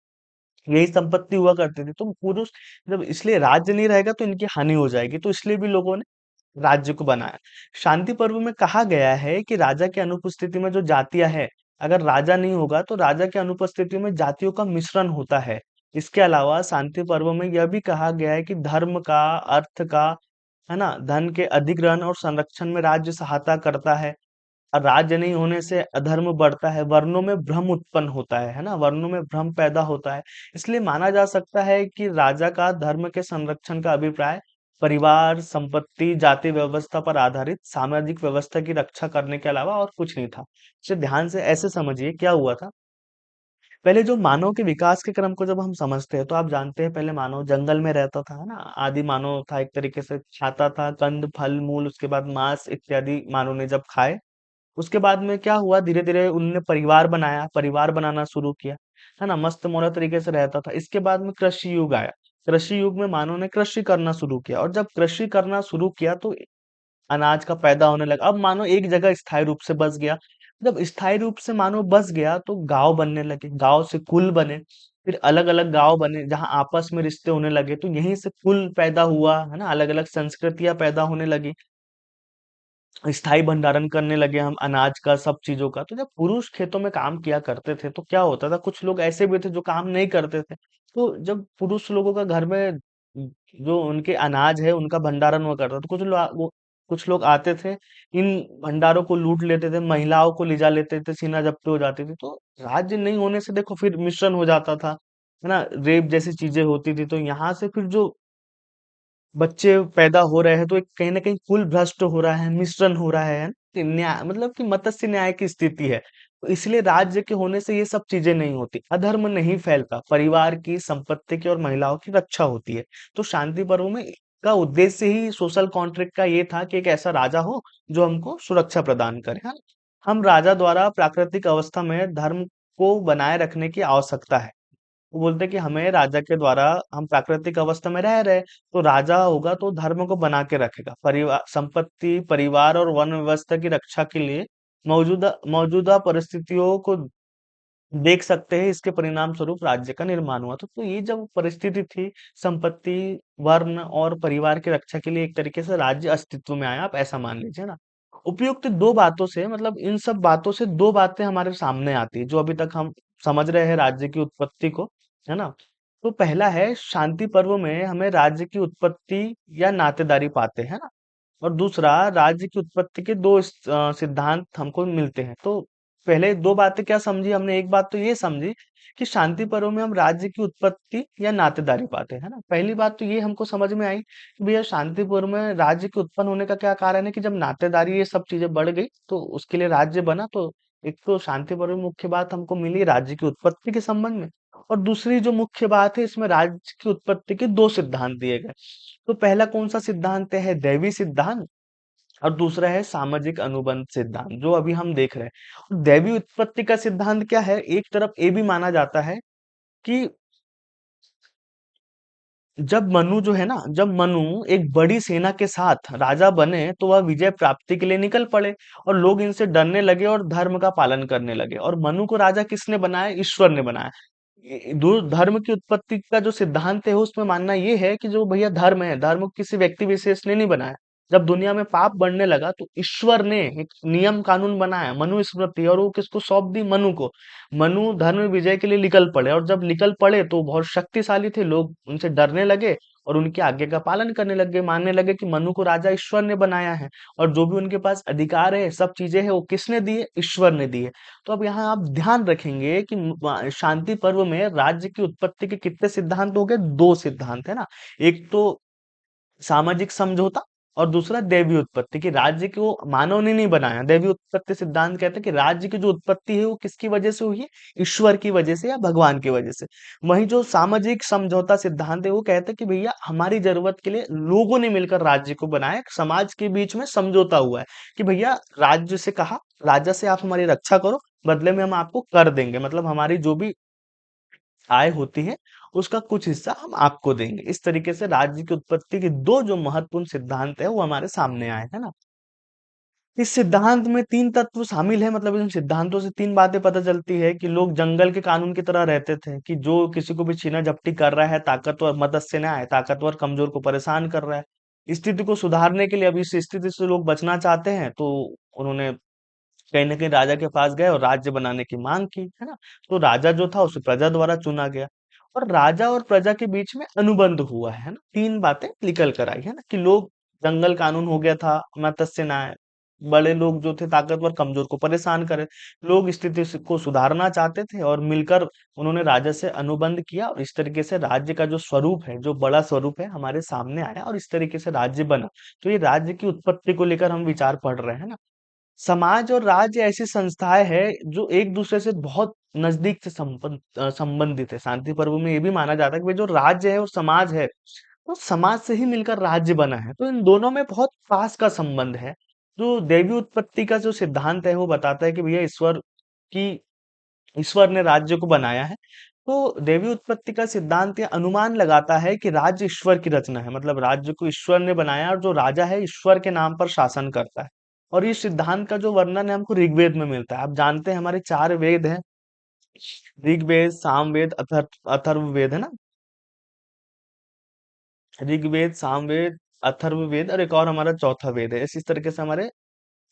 यही संपत्ति हुआ करती थी। तो पुरुष जब, इसलिए राज्य नहीं रहेगा तो इनकी हानि हो जाएगी, तो इसलिए भी लोगों ने राज्य को बनाया। शांति पर्व में कहा गया है कि राजा की अनुपस्थिति में जो जातियां है, अगर राजा नहीं होगा तो राजा की अनुपस्थिति में जातियों का मिश्रण होता है। इसके अलावा शांति पर्व में यह भी कहा गया है कि धर्म का, अर्थ का, है ना, धन के अधिग्रहण और संरक्षण में राज्य सहायता करता है। और राज्य नहीं होने से अधर्म बढ़ता है, वर्णों में भ्रम उत्पन्न होता है ना, वर्णों में भ्रम पैदा होता है। इसलिए माना जा सकता है कि राजा का धर्म के संरक्षण का अभिप्राय परिवार, संपत्ति, जाति व्यवस्था पर आधारित सामाजिक व्यवस्था की रक्षा करने के अलावा और कुछ नहीं था। इसे ध्यान से ऐसे समझिए क्या हुआ था। पहले जो मानव के विकास के क्रम को जब हम समझते हैं तो आप जानते हैं पहले मानव जंगल में रहता था, है ना, आदि मानव था, एक तरीके से खाता था कंद फल मूल, उसके बाद मांस इत्यादि मानव ने जब खाए, उसके बाद में क्या हुआ, धीरे धीरे उनने परिवार बनाया, परिवार बनाना शुरू किया, है ना, मस्त मौला तरीके से रहता था। इसके बाद में कृषि युग आया। कृषि युग में मानव ने कृषि करना शुरू किया, और जब कृषि करना शुरू किया तो अनाज का पैदा होने लगा। अब मानो एक जगह स्थायी रूप से बस गया, जब स्थायी रूप से मानो बस गया तो गांव बनने लगे, गांव से कुल बने, फिर अलग अलग गांव बने जहां आपस में रिश्ते होने लगे, तो यहीं से कुल पैदा हुआ, है ना, अलग अलग संस्कृतियां पैदा होने लगी, स्थायी भंडारण करने लगे हम अनाज का, सब चीजों का। तो जब पुरुष खेतों में काम किया करते थे तो क्या होता था, कुछ लोग ऐसे भी थे जो काम नहीं करते थे, तो जब पुरुष लोगों का घर में जो उनके अनाज है उनका भंडारण हुआ करता, तो कुछ लोग आते थे, इन भंडारों को लूट लेते थे, महिलाओं को लिजा लेते थे, सीना जब्ती हो जाती थी। तो राज्य नहीं होने से देखो फिर मिश्रण हो जाता था, है ना, रेप जैसी चीजें होती थी, तो यहाँ से फिर जो बच्चे पैदा हो रहे हैं तो एक कहीं ना कहीं कुल भ्रष्ट हो रहा है, मिश्रण हो रहा है, कि न्याय मतलब कि मत्स्य न्याय की स्थिति है। तो इसलिए राज्य के होने से ये सब चीजें नहीं होती, अधर्म नहीं फैलता, परिवार की, संपत्ति की और महिलाओं की रक्षा होती है। तो शांति पर्व में का उद्देश्य ही सोशल कॉन्ट्रैक्ट का ये था कि एक ऐसा राजा हो जो हमको सुरक्षा प्रदान करे, है ना? हम राजा द्वारा प्राकृतिक अवस्था में धर्म को बनाए रखने की आवश्यकता है। वो बोलते हैं कि हमें राजा के द्वारा, हम प्राकृतिक अवस्था में रह रहे, तो राजा होगा तो धर्म को बना के रखेगा, परिवार, संपत्ति, परिवार और वन व्यवस्था की रक्षा के लिए मौजूदा मौजूदा परिस्थितियों को देख सकते हैं, इसके परिणाम स्वरूप राज्य का निर्माण हुआ। तो ये जब परिस्थिति थी, संपत्ति, वर्ण और परिवार की रक्षा के लिए एक तरीके से राज्य अस्तित्व में आया, आप ऐसा मान लीजिए ना। उपयुक्त दो बातों से, मतलब इन सब बातों से दो बातें हमारे सामने आती है जो अभी तक हम समझ रहे हैं राज्य की उत्पत्ति को, है ना। तो पहला है, शांति पर्व में हमें राज्य की उत्पत्ति या नातेदारी पाते हैं ना, और दूसरा, राज्य की उत्पत्ति के दो सिद्धांत हमको मिलते हैं। तो पहले दो बातें क्या समझी हमने, एक बात तो ये समझी कि शांति पर्व में हम राज्य की उत्पत्ति या नातेदारी पाते हैं ना। पहली बात तो ये हमको समझ में आई कि भैया शांति पर्व में राज्य के उत्पन्न होने का क्या कारण है, कि जब नातेदारी ये सब चीजें बढ़ गई तो उसके लिए राज्य बना। तो एक तो शांति पर्व में मुख्य बात हमको मिली राज्य की उत्पत्ति के संबंध में, और दूसरी जो मुख्य बात है, इसमें राज्य की उत्पत्ति के दो सिद्धांत दिए गए। तो पहला कौन सा सिद्धांत है, दैवी सिद्धांत, और दूसरा है सामाजिक अनुबंध सिद्धांत, जो अभी हम देख रहे हैं। दैवी उत्पत्ति का सिद्धांत क्या है, एक तरफ ये भी माना जाता है कि जब मनु जो है ना, जब मनु एक बड़ी सेना के साथ राजा बने तो वह विजय प्राप्ति के लिए निकल पड़े, और लोग इनसे डरने लगे और धर्म का पालन करने लगे। और मनु को राजा किसने बनाया, ईश्वर ने बनाया। दो धर्म की उत्पत्ति का जो सिद्धांत है उसमें मानना ये है कि जो भैया धर्म है, धर्म को किसी व्यक्ति विशेष ने नहीं बनाया। जब दुनिया में पाप बढ़ने लगा तो ईश्वर ने एक नियम कानून बनाया, मनुस्मृति, और वो किसको सौंप दी, मनु को। मनु धर्म विजय के लिए निकल पड़े, और जब निकल पड़े तो बहुत शक्तिशाली थे, लोग उनसे डरने लगे और उनकी आज्ञा का पालन करने लगे, मानने लगे कि मनु को राजा ईश्वर ने बनाया है, और जो भी उनके पास अधिकार है, सब चीजें हैं, वो किसने दी है, ईश्वर ने दी है। तो अब यहाँ आप ध्यान रखेंगे कि शांति पर्व में राज्य की उत्पत्ति के कितने सिद्धांत हो गए, दो सिद्धांत है ना। एक तो सामाजिक समझौता, और दूसरा दैवीय उत्पत्ति, की राज्य को मानव ने नहीं बनाया। दैवीय उत्पत्ति सिद्धांत कहते हैं कि राज्य की जो उत्पत्ति है वो किसकी वजह से हुई है, ईश्वर की वजह से या भगवान की वजह से। वहीं जो सामाजिक समझौता सिद्धांत है वो कहते हैं कि भैया हमारी जरूरत के लिए लोगों ने मिलकर राज्य को बनाया, समाज के बीच में समझौता हुआ है कि भैया राज्य से कहा, राजा से आप हमारी रक्षा करो, बदले में हम आपको कर देंगे, मतलब हमारी जो भी आय होती है उसका कुछ हिस्सा हम आपको देंगे। इस तरीके से राज्य की उत्पत्ति के दो जो महत्वपूर्ण सिद्धांत है वो हमारे सामने आए, है ना। इस सिद्धांत में तीन तत्व शामिल है, मतलब इन सिद्धांतों से तीन बातें पता चलती है कि लोग जंगल के कानून की तरह रहते थे, कि जो किसी को भी छीना झपटी कर रहा है, ताकतवर मदद से ना आए, ताकतवर कमजोर को परेशान कर रहा है। स्थिति को सुधारने के लिए, अब इस स्थिति से लोग बचना चाहते हैं, तो उन्होंने कहीं न कहीं राजा के पास गए और राज्य बनाने की मांग की, है ना? तो राजा जो था उसे प्रजा द्वारा चुना गया, और राजा और प्रजा के बीच में अनुबंध हुआ है ना? 3 बातें निकल कर आई, है ना? कि लोग, जंगल कानून हो गया था, मत्स्य न्याय, बड़े लोग जो थे ताकतवर कमजोर को परेशान करे। लोग स्थिति को सुधारना चाहते थे और मिलकर उन्होंने राजा से अनुबंध किया, और इस तरीके से राज्य का जो स्वरूप है, जो बड़ा स्वरूप है, हमारे सामने आया, और इस तरीके से राज्य बना। तो ये राज्य की उत्पत्ति को लेकर हम विचार पढ़ रहे हैं ना? समाज और राज्य ऐसी संस्थाएं हैं जो एक दूसरे से बहुत नजदीक से संबंधित है। शांति पर्व में ये भी माना जाता है कि भाई जो राज्य है और समाज है, तो समाज से ही मिलकर राज्य बना है, तो इन दोनों में बहुत पास का संबंध है। जो देवी उत्पत्ति का जो सिद्धांत है वो बताता है कि भैया ईश्वर की ईश्वर ने राज्य को बनाया है, तो देवी उत्पत्ति का सिद्धांत या अनुमान लगाता है कि राज्य ईश्वर की रचना है, मतलब राज्य को ईश्वर ने बनाया और जो राजा है ईश्वर के नाम पर शासन करता है। और इस सिद्धांत का जो वर्णन है हमको ऋग्वेद में मिलता है। आप जानते हैं हमारे 4 वेद हैं, ऋग्वेद, सामवेद, अथर्ववेद, है ना? ऋग्वेद, सामवेद, अथर्ववेद और एक और हमारा चौथा वेद है। इस तरीके से हमारे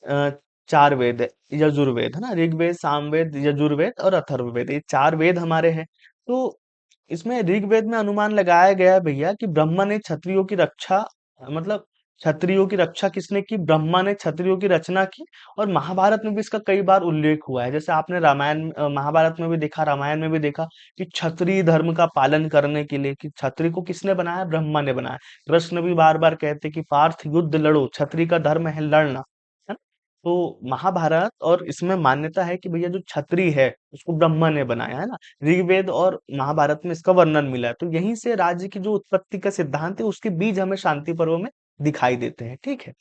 अ, 4 वेद है, यजुर्वेद, है ना? ऋग्वेद, सामवेद, यजुर्वेद और अथर्ववेद, ये 4 वेद हमारे हैं। तो इसमें ऋग्वेद में अनुमान लगाया गया है भैया कि ब्रह्मा ने क्षत्रियों की रक्षा, मतलब क्षत्रियों की रक्षा किसने की? ब्रह्मा ने क्षत्रियों की रचना की। और महाभारत में भी इसका कई बार उल्लेख हुआ है। जैसे आपने महाभारत में भी देखा, रामायण में भी देखा कि क्षत्रिय धर्म का पालन करने के लिए कि क्षत्रिय को किसने बनाया? ब्रह्मा ने बनाया। कृष्ण भी बार बार कहते कि पार्थ युद्ध लड़ो, क्षत्रिय का धर्म है लड़ना, है ना? तो महाभारत और इसमें मान्यता है कि भैया जो क्षत्रिय है उसको ब्रह्मा ने बनाया, है ना? ऋग्वेद और महाभारत में इसका वर्णन मिला है। तो यहीं से राज्य की जो उत्पत्ति का सिद्धांत है उसके बीज हमें शांति पर्व में दिखाई देते हैं, ठीक है?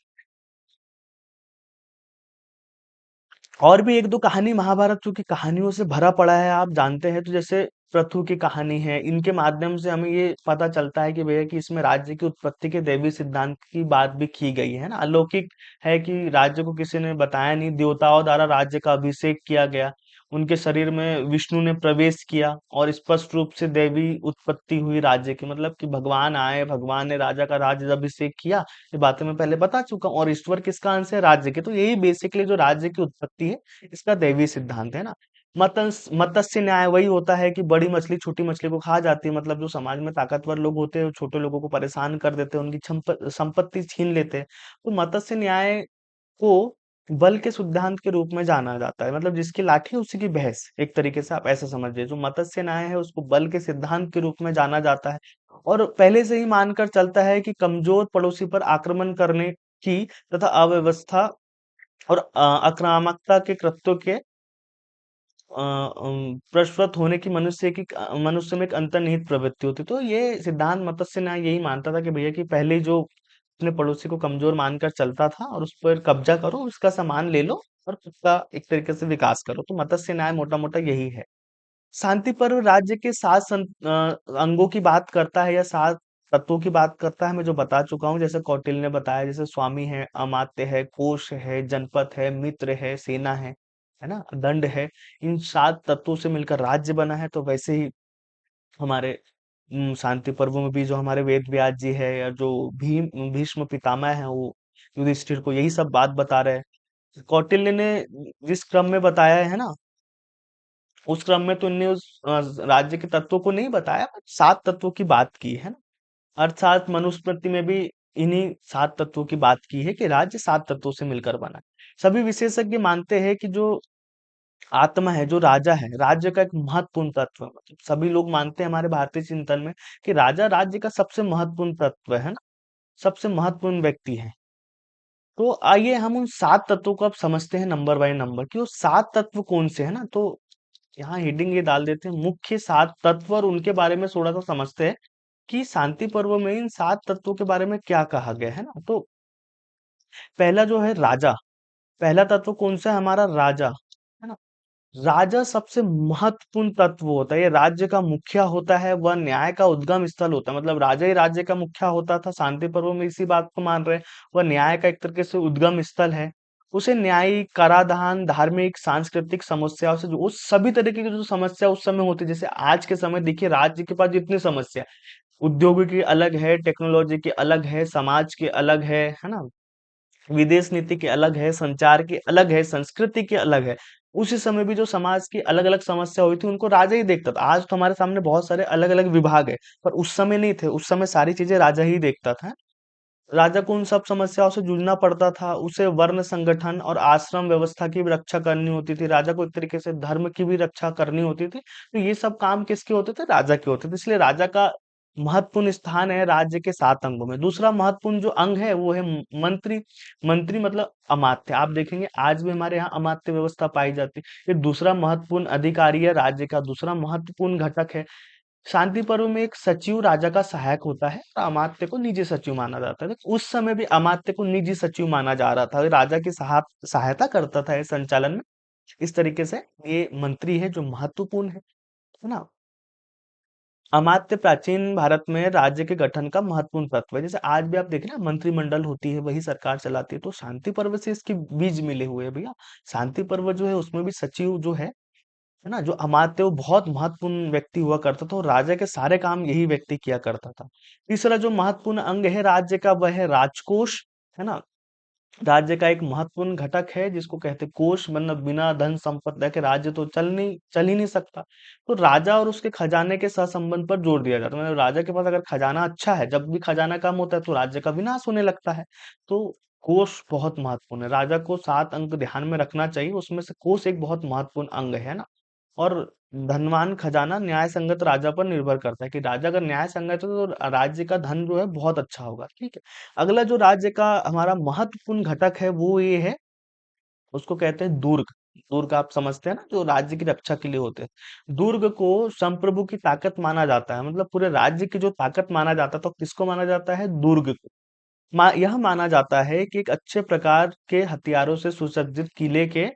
और भी एक दो कहानी, महाभारत चूंकि कहानियों से भरा पड़ा है आप जानते हैं, तो जैसे पृथु की कहानी है, इनके माध्यम से हमें ये पता चलता है कि भैया कि इसमें राज्य की उत्पत्ति के दैवी सिद्धांत की बात भी की गई है ना। अलौकिक है कि राज्य को किसी ने बताया नहीं, देवताओं द्वारा राज्य का अभिषेक किया गया, उनके शरीर में विष्णु ने प्रवेश किया और स्पष्ट रूप से देवी उत्पत्ति हुई राज्य की, मतलब कि भगवान आए, भगवान ने राजा का राज्य अभिषेक किया। ये बातें मैं पहले बता चुका हूँ। और ईश्वर किसका अंश है? राज्य के। तो यही बेसिकली जो राज्य की उत्पत्ति है इसका दैवीय सिद्धांत है ना। मत्स्य न्याय वही होता है कि बड़ी मछली छोटी मछली को खा जाती है, मतलब जो समाज में ताकतवर लोग होते हैं वो छोटे लोगों को परेशान कर देते हैं, उनकी संपत्ति छीन लेते हैं। तो मत्स्य न्याय को बल के सिद्धांत के रूप में जाना जाता है, मतलब जिसकी लाठी उसी की भैंस, एक तरीके से आप ऐसा समझिए। जो मत्स्य न्याय है उसको बल के सिद्धांत के रूप में जाना जाता है। और पहले से ही मानकर चलता है कि कमजोर पड़ोसी पर आक्रमण करने की तथा अव्यवस्था और आक्रामकता के कृत्यों के प्रश्वत होने की मनुष्य में एक अंतर्निहित प्रवृत्ति होती। तो ये सिद्धांत मत्स्य न्याय यही मानता था कि भैया कि पहले जो अपने पड़ोसी को कमजोर मानकर चलता था और उस पर कब्जा करो, उसका सामान ले लो और उसका एक तरीके से विकास करो। तो मत्स्य न्याय मोटा मोटा यही है। शांति पर्व राज्य के 7 अंगों की बात करता है या 7 तत्वों की बात करता है, मैं जो बता चुका हूँ। जैसे कौटिल्य ने बताया, जैसे स्वामी है, अमात्य है, कोष है, जनपद है, मित्र है, सेना है ना, दंड है। इन 7 तत्वों से मिलकर राज्य बना है। तो वैसे ही हमारे शांति पर्वों में भी जो हमारे वेद व्यास जी है या जो भीष्म पितामह है, वो युधिष्ठिर को यही सब बात बता रहे हैं। कौटिल्य ने जिस क्रम में बताया है ना, उस क्रम में तो इनने उस राज्य के तत्वों को नहीं बताया, 7 तत्वों की बात की है ना। अर्थात मनुस्मृति में भी इन्हीं 7 तत्वों की बात की है कि राज्य 7 तत्वों से मिलकर बना है। सभी विशेषज्ञ मानते हैं कि जो आत्मा है, जो राजा है, राज्य का एक महत्वपूर्ण तत्व है। मतलब सभी लोग मानते हैं हमारे भारतीय चिंतन में कि राजा राज्य का सबसे महत्वपूर्ण तत्व है ना, सबसे महत्वपूर्ण व्यक्ति है। तो आइए हम उन 7 तत्वों को अब समझते हैं नंबर बाय नंबर कि वो 7 तत्व कौन से हैं ना। तो यहाँ हेडिंग ये डाल देते हैं, मुख्य 7 तत्व, और उनके बारे में थोड़ा सा समझते हैं कि शांति पर्व में इन 7 तत्वों के बारे में क्या कहा गया है ना। तो पहला जो है राजा, पहला तत्व कौन सा है? हमारा राजा, है ना। राजा सबसे महत्वपूर्ण तत्व होता है, ये राज्य का मुखिया होता है, वह न्याय का उद्गम स्थल होता है। मतलब राजा ही राज्य का मुखिया होता था, शांति पर्व में इसी बात को मान रहे हैं। वह न्याय का एक तरीके से उद्गम स्थल है। उसे न्यायिक, कराधान, धार्मिक, सांस्कृतिक समस्याओं से जो उस सभी तरीके की जो समस्या उस समय होती, जैसे आज के समय देखिए राज्य के पास जितनी समस्या, उद्योगों की अलग है, टेक्नोलॉजी की अलग है, समाज की अलग है ना, विदेश नीति के अलग है, संचार की अलग है, संस्कृति की अलग है। उसी समय भी जो समाज की अलग अलग समस्या हुई थी उनको राजा ही देखता था। आज तो हमारे सामने बहुत सारे अलग अलग विभाग है, पर उस समय नहीं थे, उस समय सारी चीजें राजा ही देखता था। राजा को उन सब समस्याओं से जूझना पड़ता था। उसे वर्ण संगठन और आश्रम व्यवस्था की भी रक्षा करनी होती थी। राजा को एक तरीके से धर्म की भी रक्षा करनी होती थी। तो ये सब काम किसके होते थे? राजा के होते थे। इसलिए राजा का महत्वपूर्ण स्थान है राज्य के 7 अंगों में। दूसरा महत्वपूर्ण जो अंग है वो है मंत्री। मंत्री मतलब अमात्य। आप देखेंगे आज भी हमारे यहाँ अमात्य व्यवस्था पाई जाती है। ये दूसरा महत्वपूर्ण अधिकारी है, राज्य का दूसरा महत्वपूर्ण घटक है। शांति पर्व में एक सचिव राजा का सहायक होता है और अमात्य को निजी सचिव माना जाता है। तो उस समय भी अमात्य को निजी सचिव माना जा रहा था, राजा की सहायता करता था इस संचालन में। इस तरीके से ये मंत्री है जो महत्वपूर्ण है ना। अमात्य प्राचीन भारत में राज्य के गठन का महत्वपूर्ण तत्व है। जैसे आज भी आप देखें ना, मंत्रिमंडल होती है, वही सरकार चलाती है, तो शांति पर्व से इसके बीज मिले हुए हैं भैया। शांति पर्व जो है उसमें भी सचिव जो है ना, जो अमात्य, वो बहुत महत्वपूर्ण व्यक्ति हुआ करता था और राजा के सारे काम यही व्यक्ति किया करता था। तीसरा जो महत्वपूर्ण अंग है राज्य का, वह है राजकोष, है ना। राज्य का एक महत्वपूर्ण घटक है जिसको कहते हैं कोष, मतलब बिना धन संपदा के राज्य तो चल ही नहीं सकता। तो राजा और उसके खजाने के सहसंबंध पर जोर दिया जाता है, मतलब राजा के पास अगर खजाना अच्छा है, जब भी खजाना कम होता है तो राज्य का विनाश होने लगता है। तो कोष बहुत महत्वपूर्ण है, राजा को 7 अंक ध्यान में रखना चाहिए, उसमें से कोष एक बहुत महत्वपूर्ण अंग है ना। और धनवान खजाना न्याय संगत राजा पर निर्भर करता है, कि राजा अगर न्याय संगत है तो राज्य का धन जो है बहुत अच्छा होगा, ठीक है। अगला जो राज्य का हमारा महत्वपूर्ण घटक है वो ये है, उसको कहते हैं दुर्ग। दुर्ग आप समझते हैं ना, जो राज्य की रक्षा के लिए होते हैं। दुर्ग को संप्रभु की ताकत माना जाता है, मतलब पूरे राज्य की जो ताकत माना जाता है, तो किसको माना जाता है? दुर्ग को। यह माना जाता है कि एक अच्छे प्रकार के हथियारों से सुसज्जित किले के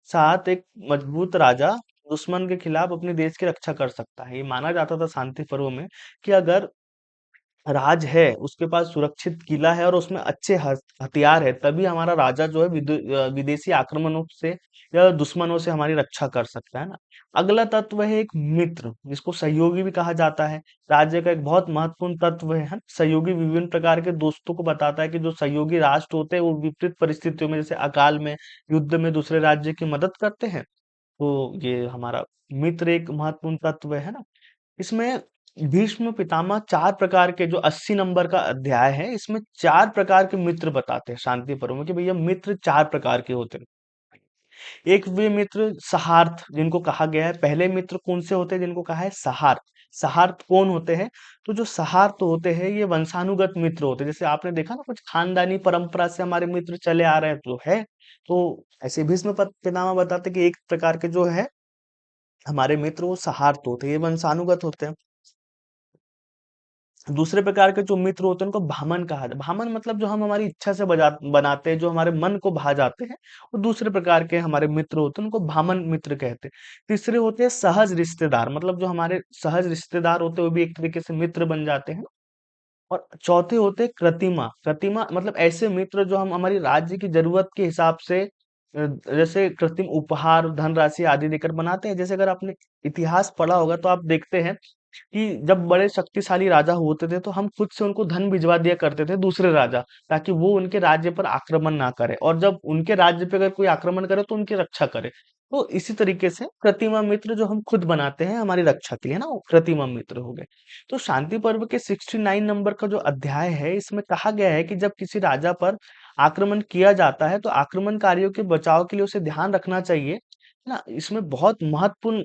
साथ एक मजबूत राजा दुश्मन के खिलाफ अपने देश की रक्षा कर सकता है। ये माना जाता था शांति पर्व में, कि अगर राज है, उसके पास सुरक्षित किला है और उसमें अच्छे हथियार है, तभी हमारा राजा जो है विदेशी आक्रमणों से या दुश्मनों से हमारी रक्षा कर सकता है ना। अगला तत्व है एक मित्र, जिसको सहयोगी भी कहा जाता है। राज्य का एक बहुत महत्वपूर्ण तत्व है। सहयोगी विभिन्न प्रकार के दोस्तों को बताता है, कि जो सहयोगी राष्ट्र होते हैं वो विपरीत परिस्थितियों में, जैसे अकाल में, युद्ध में दूसरे राज्य की मदद करते हैं। तो ये हमारा मित्र एक महत्वपूर्ण तत्व है ना। इसमें भीष्म पितामह 4 प्रकार के, जो 80 नंबर का अध्याय है, इसमें 4 प्रकार के मित्र बताते हैं शांति पर्व में, कि भैया मित्र 4 प्रकार के होते हैं। एक वे मित्र सहार्थ, जिनको कहा गया है, पहले मित्र कौन से होते हैं? जिनको कहा है सहार्थ। सहार्थ कौन होते हैं? तो जो सहार्थ होते हैं ये वंशानुगत मित्र होते हैं। जैसे आपने देखा ना, कुछ खानदानी परंपरा से हमारे मित्र चले आ रहे हैं तो है। तो ऐसे भीष्म पितामह बताते हैं कि एक प्रकार के जो है हमारे मित्र, वो सहार्थ होते हैं, ये वंशानुगत होते हैं। दूसरे प्रकार के जो मित्र होते हैं उनको भामन कहा जाता है। भामन मतलब जो हम हमारी इच्छा से बनाते हैं, जो हमारे मन को भा जाते हैं, वो दूसरे प्रकार के हमारे मित्र होते हैं, उनको भामन मित्र कहते हैं। तीसरे होते हैं सहज रिश्तेदार, मतलब जो हमारे सहज रिश्तेदार होते हैं वो भी एक तरीके से मित्र बन जाते हैं। और चौथे होते हैं कृतिमा। कृतिमा मतलब ऐसे मित्र जो हम हमारी राज्य की जरूरत के हिसाब से जैसे कृत्रिम उपहार, धनराशि आदि देकर बनाते हैं। जैसे अगर आपने इतिहास पढ़ा होगा तो आप देखते हैं कि जब बड़े शक्तिशाली राजा होते थे तो हम खुद से उनको धन भिजवा दिया करते थे, दूसरे राजा, ताकि वो उनके राज्य पर आक्रमण ना करे, और जब उनके राज्य पे अगर कोई आक्रमण करे तो उनकी रक्षा करे। तो इसी तरीके से प्रतिमा मित्र जो हम खुद बनाते हैं हमारी रक्षा के लिए ना, वो प्रतिमा मित्र हो गए। तो शांति पर्व के 69 नंबर का जो अध्याय है, इसमें कहा गया है कि जब किसी राजा पर आक्रमण किया जाता है तो आक्रमणकारियों के बचाव के लिए उसे ध्यान रखना चाहिए, है ना। इसमें बहुत महत्वपूर्ण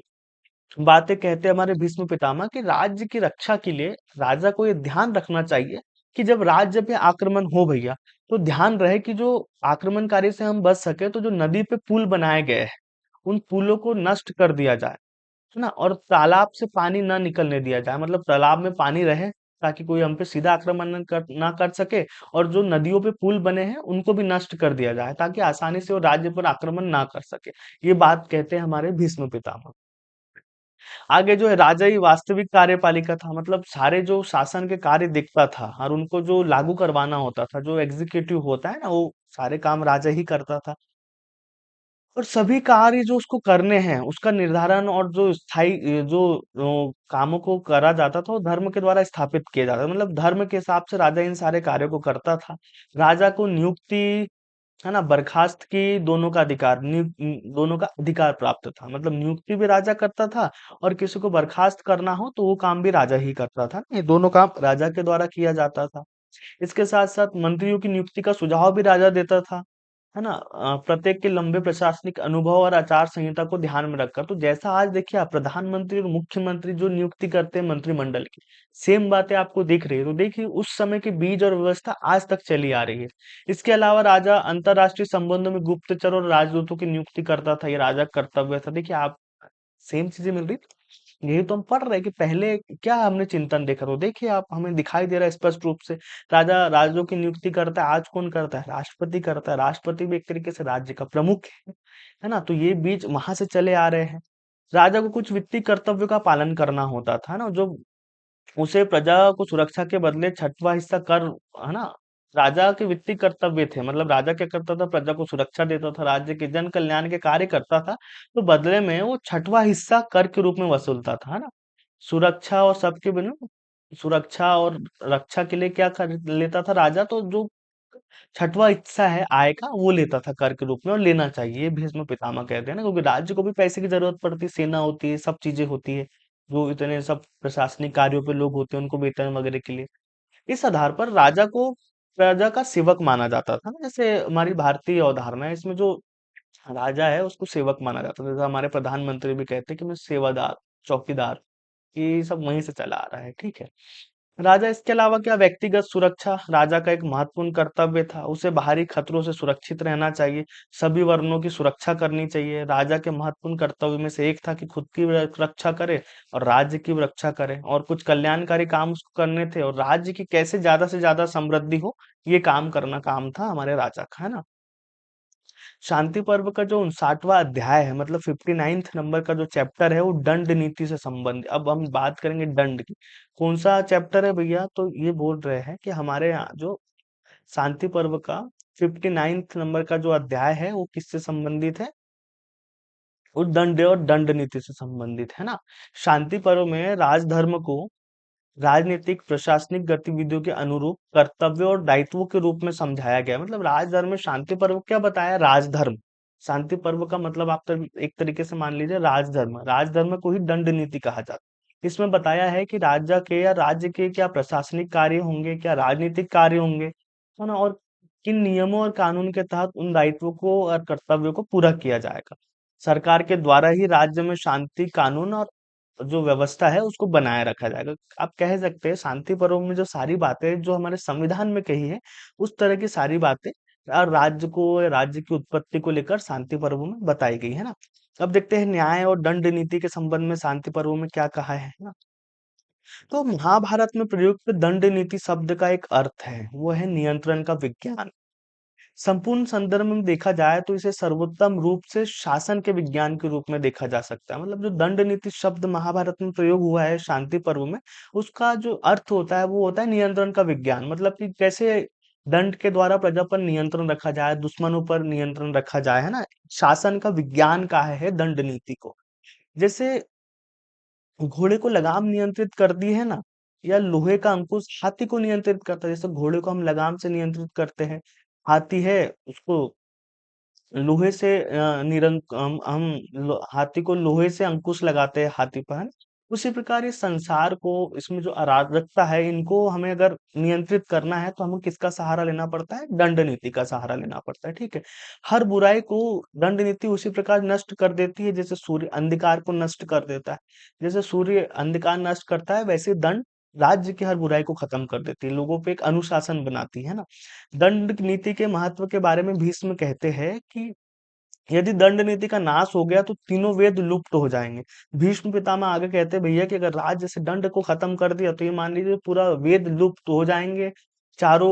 बातें कहते हैं हमारे भीष्म पितामह, कि राज्य की रक्षा के लिए राजा को ये ध्यान रखना चाहिए कि जब राज्य पे आक्रमण हो भैया, तो ध्यान रहे कि जो आक्रमणकारी से हम बच सके, तो जो नदी पे पुल बनाए गए हैं उन पुलों को नष्ट कर दिया जाए, है ना। और तालाब से पानी ना निकलने दिया जाए, मतलब तालाब में पानी रहे ताकि कोई हम पे सीधा आक्रमण ना कर सके। और जो नदियों पे पुल बने हैं उनको भी नष्ट कर दिया जाए, ताकि आसानी से वो राज्य पर आक्रमण ना कर सके। ये बात कहते हैं हमारे भीष्म पितामह। आगे जो है राजा ही वास्तविक कार्यपालिका था, मतलब सारे जो शासन के कार्य देखता था और उनको जो लागू करवाना होता था, जो एग्जीक्यूटिव होता है ना, वो सारे काम राजा ही करता था। और सभी कार्य जो उसको करने हैं उसका निर्धारण और जो स्थायी जो कामों को करा जाता था वो धर्म के द्वारा स्थापित किया जाता था, मतलब धर्म के हिसाब से राजा इन सारे कार्यों को करता था। राजा को नियुक्ति, है ना, बर्खास्त की, दोनों का अधिकार प्राप्त था, मतलब नियुक्ति भी राजा करता था और किसी को बर्खास्त करना हो तो वो काम भी राजा ही करता था। ये दोनों काम राजा के द्वारा किया जाता था। इसके साथ साथ मंत्रियों की नियुक्ति का सुझाव भी राजा देता था, है ना। प्रत्येक के लंबे प्रशासनिक अनुभव और आचार संहिता को ध्यान में रखकर, तो जैसा आज देखिए आप प्रधानमंत्री और मुख्यमंत्री जो नियुक्ति करते हैं मंत्रिमंडल की, सेम बातें आपको दिख रही है, तो देखिए उस समय की बीज और व्यवस्था आज तक चली आ रही है। इसके अलावा राजा अंतरराष्ट्रीय संबंधों में गुप्तचर और राजदूतों की नियुक्ति करता था, ये राजा का कर्तव्य था। देखिए आप, सेम चीजें मिल रही, यही तो हम पढ़ रहे हैं कि पहले क्या हमने चिंतन देखा, तो देखिए आप, हमें दिखाई दे रहा है स्पष्ट रूप से। राजा राजों की नियुक्ति करता है, आज कौन करता है? राष्ट्रपति करता है। राष्ट्रपति भी एक तरीके से राज्य का प्रमुख है ना। तो ये बीज वहां से चले आ रहे हैं। राजा को कुछ वित्तीय कर्तव्यों का पालन करना होता था ना, जो उसे प्रजा को सुरक्षा के बदले छठवां हिस्सा कर, है ना, राजा के वित्तीय कर्तव्य थे। मतलब राजा क्या करता था, प्रजा को सुरक्षा देता था, राज्य के जन कल्याण के कार्य करता था, तो बदले में वो छठवां हिस्सा कर के रूप में वसूलता था, है ना। सुरक्षा और सबके बिना सुरक्षा और रक्षा के लिए क्या कर लेता था राजा, तो जो छठवां हिस्सा है आय का, वो लेता था कर के रूप में, और लेना चाहिए, ये भीष्म पितामह कहते हैं ना, क्योंकि राज्य को भी पैसे की जरूरत पड़ती है, सेना होती है, सब चीजें होती है, जो इतने सब प्रशासनिक कार्यों पे लोग होते हैं, उनको वेतन वगैरह के लिए। इस आधार पर राजा को प्रजा का सेवक माना जाता था ना, जैसे हमारी भारतीय अवधारणा है, इसमें जो राजा है उसको सेवक माना जाता था, जैसे हमारे प्रधानमंत्री भी कहते हैं कि मैं सेवादार, चौकीदार, ये सब वहीं से चला आ रहा है, ठीक है। राजा इसके अलावा क्या, व्यक्तिगत सुरक्षा राजा का एक महत्वपूर्ण कर्तव्य था, उसे बाहरी खतरों से सुरक्षित रहना चाहिए, सभी वर्णों की सुरक्षा करनी चाहिए। राजा के महत्वपूर्ण कर्तव्य में से एक था कि खुद की रक्षा करे और राज्य की भी रक्षा करे, और कुछ कल्याणकारी काम उसको करने थे, और राज्य की कैसे ज्यादा से ज्यादा समृद्धि हो, ये काम करना काम था हमारे राजा का, है ना। शांति पर्व का जो 59वां अध्याय है, मतलब 59th नंबर का जो चैप्टर है, वो दंड नीति से संबंधित। अब हम बात करेंगे दंड की। कौन सा चैप्टर है भैया, तो ये बोल रहे हैं कि हमारे यहाँ जो शांति पर्व का 59th नंबर का जो अध्याय है, वो किससे संबंधित है, वो दंड और दंड नीति से संबंधित है ना। शांति पर्व में राजधर्म को राजनीतिक प्रशासनिक गतिविधियों के अनुरूप कर्तव्यों और दायित्वों के रूप में समझाया गया है। मतलब राजधर्म में शांति पर्व क्या बताया, राजधर्म। शांति पर्व का मतलब आप एक तरीके से मान लीजिए राजधर्म, राजधर्म को ही दंड नीति कहा जाता है। इसमें बताया है कि राज्य के या राज्य के क्या प्रशासनिक कार्य होंगे, क्या राजनीतिक कार्य होंगे, है ना, और किन नियमों और कानून के तहत उन दायित्वों को और कर्तव्यों को पूरा किया जाएगा। सरकार के द्वारा ही राज्य में शांति, कानून और जो व्यवस्था है उसको बनाए रखा जाएगा। आप कह सकते हैं शांति पर्व में जो सारी बातें जो हमारे संविधान में कही है, उस तरह की सारी बातें राज्य को, राज्य की उत्पत्ति को लेकर शांति पर्व में बताई गई है ना। अब देखते हैं न्याय और दंड नीति के संबंध में शांति पर्व में क्या कहा है ना। तो महाभारत में प्रयुक्त दंड नीति शब्द का एक अर्थ है, वो है नियंत्रण का विज्ञान। संपूर्ण संदर्भ में देखा जाए तो इसे सर्वोत्तम रूप से शासन के विज्ञान के रूप में देखा जा सकता है। मतलब जो दंड नीति शब्द महाभारत में प्रयोग हुआ है शांति पर्व में, उसका जो अर्थ होता है वो होता है नियंत्रण का विज्ञान। मतलब कि कैसे दंड के द्वारा प्रजा पर नियंत्रण रखा जाए, दुश्मनों पर नियंत्रण रखा जाए, है ना। शासन का विज्ञान कहा है दंड नीति को। जैसे घोड़े को लगाम नियंत्रित करती है ना, या लोहे का अंकुश हाथी को नियंत्रित करता है। जैसे घोड़े को हम लगाम से नियंत्रित करते हैं, हाथी है उसको लोहे से हाथी को लोहे से अंकुश लगाते हैं हाथी पर, है ना? उसी प्रकार इस संसार को, इसमें जो अराजकता है, इनको हमें अगर नियंत्रित करना है तो हमें किसका सहारा लेना पड़ता है, दंड नीति का सहारा लेना पड़ता है, ठीक है। हर बुराई को दंड नीति उसी प्रकार नष्ट कर देती है, जैसे सूर्य अंधकार को नष्ट कर देता है। जैसे सूर्य अंधकार नष्ट करता है, वैसे दंड राज्य की हर बुराई को खत्म कर देती है, लोगों पे एक अनुशासन बनाती है ना। दंड नीति के महत्व के बारे में भीष्म कहते हैं कि यदि दंड नीति का नाश हो गया तो तीनों वेद लुप्त हो जाएंगे। भीष्म पितामह आगे कहते हैं भैया कि अगर राज्य से दंड को खत्म कर दिया तो ये मान लीजिए पूरा वेद लुप्त हो जाएंगे, चारों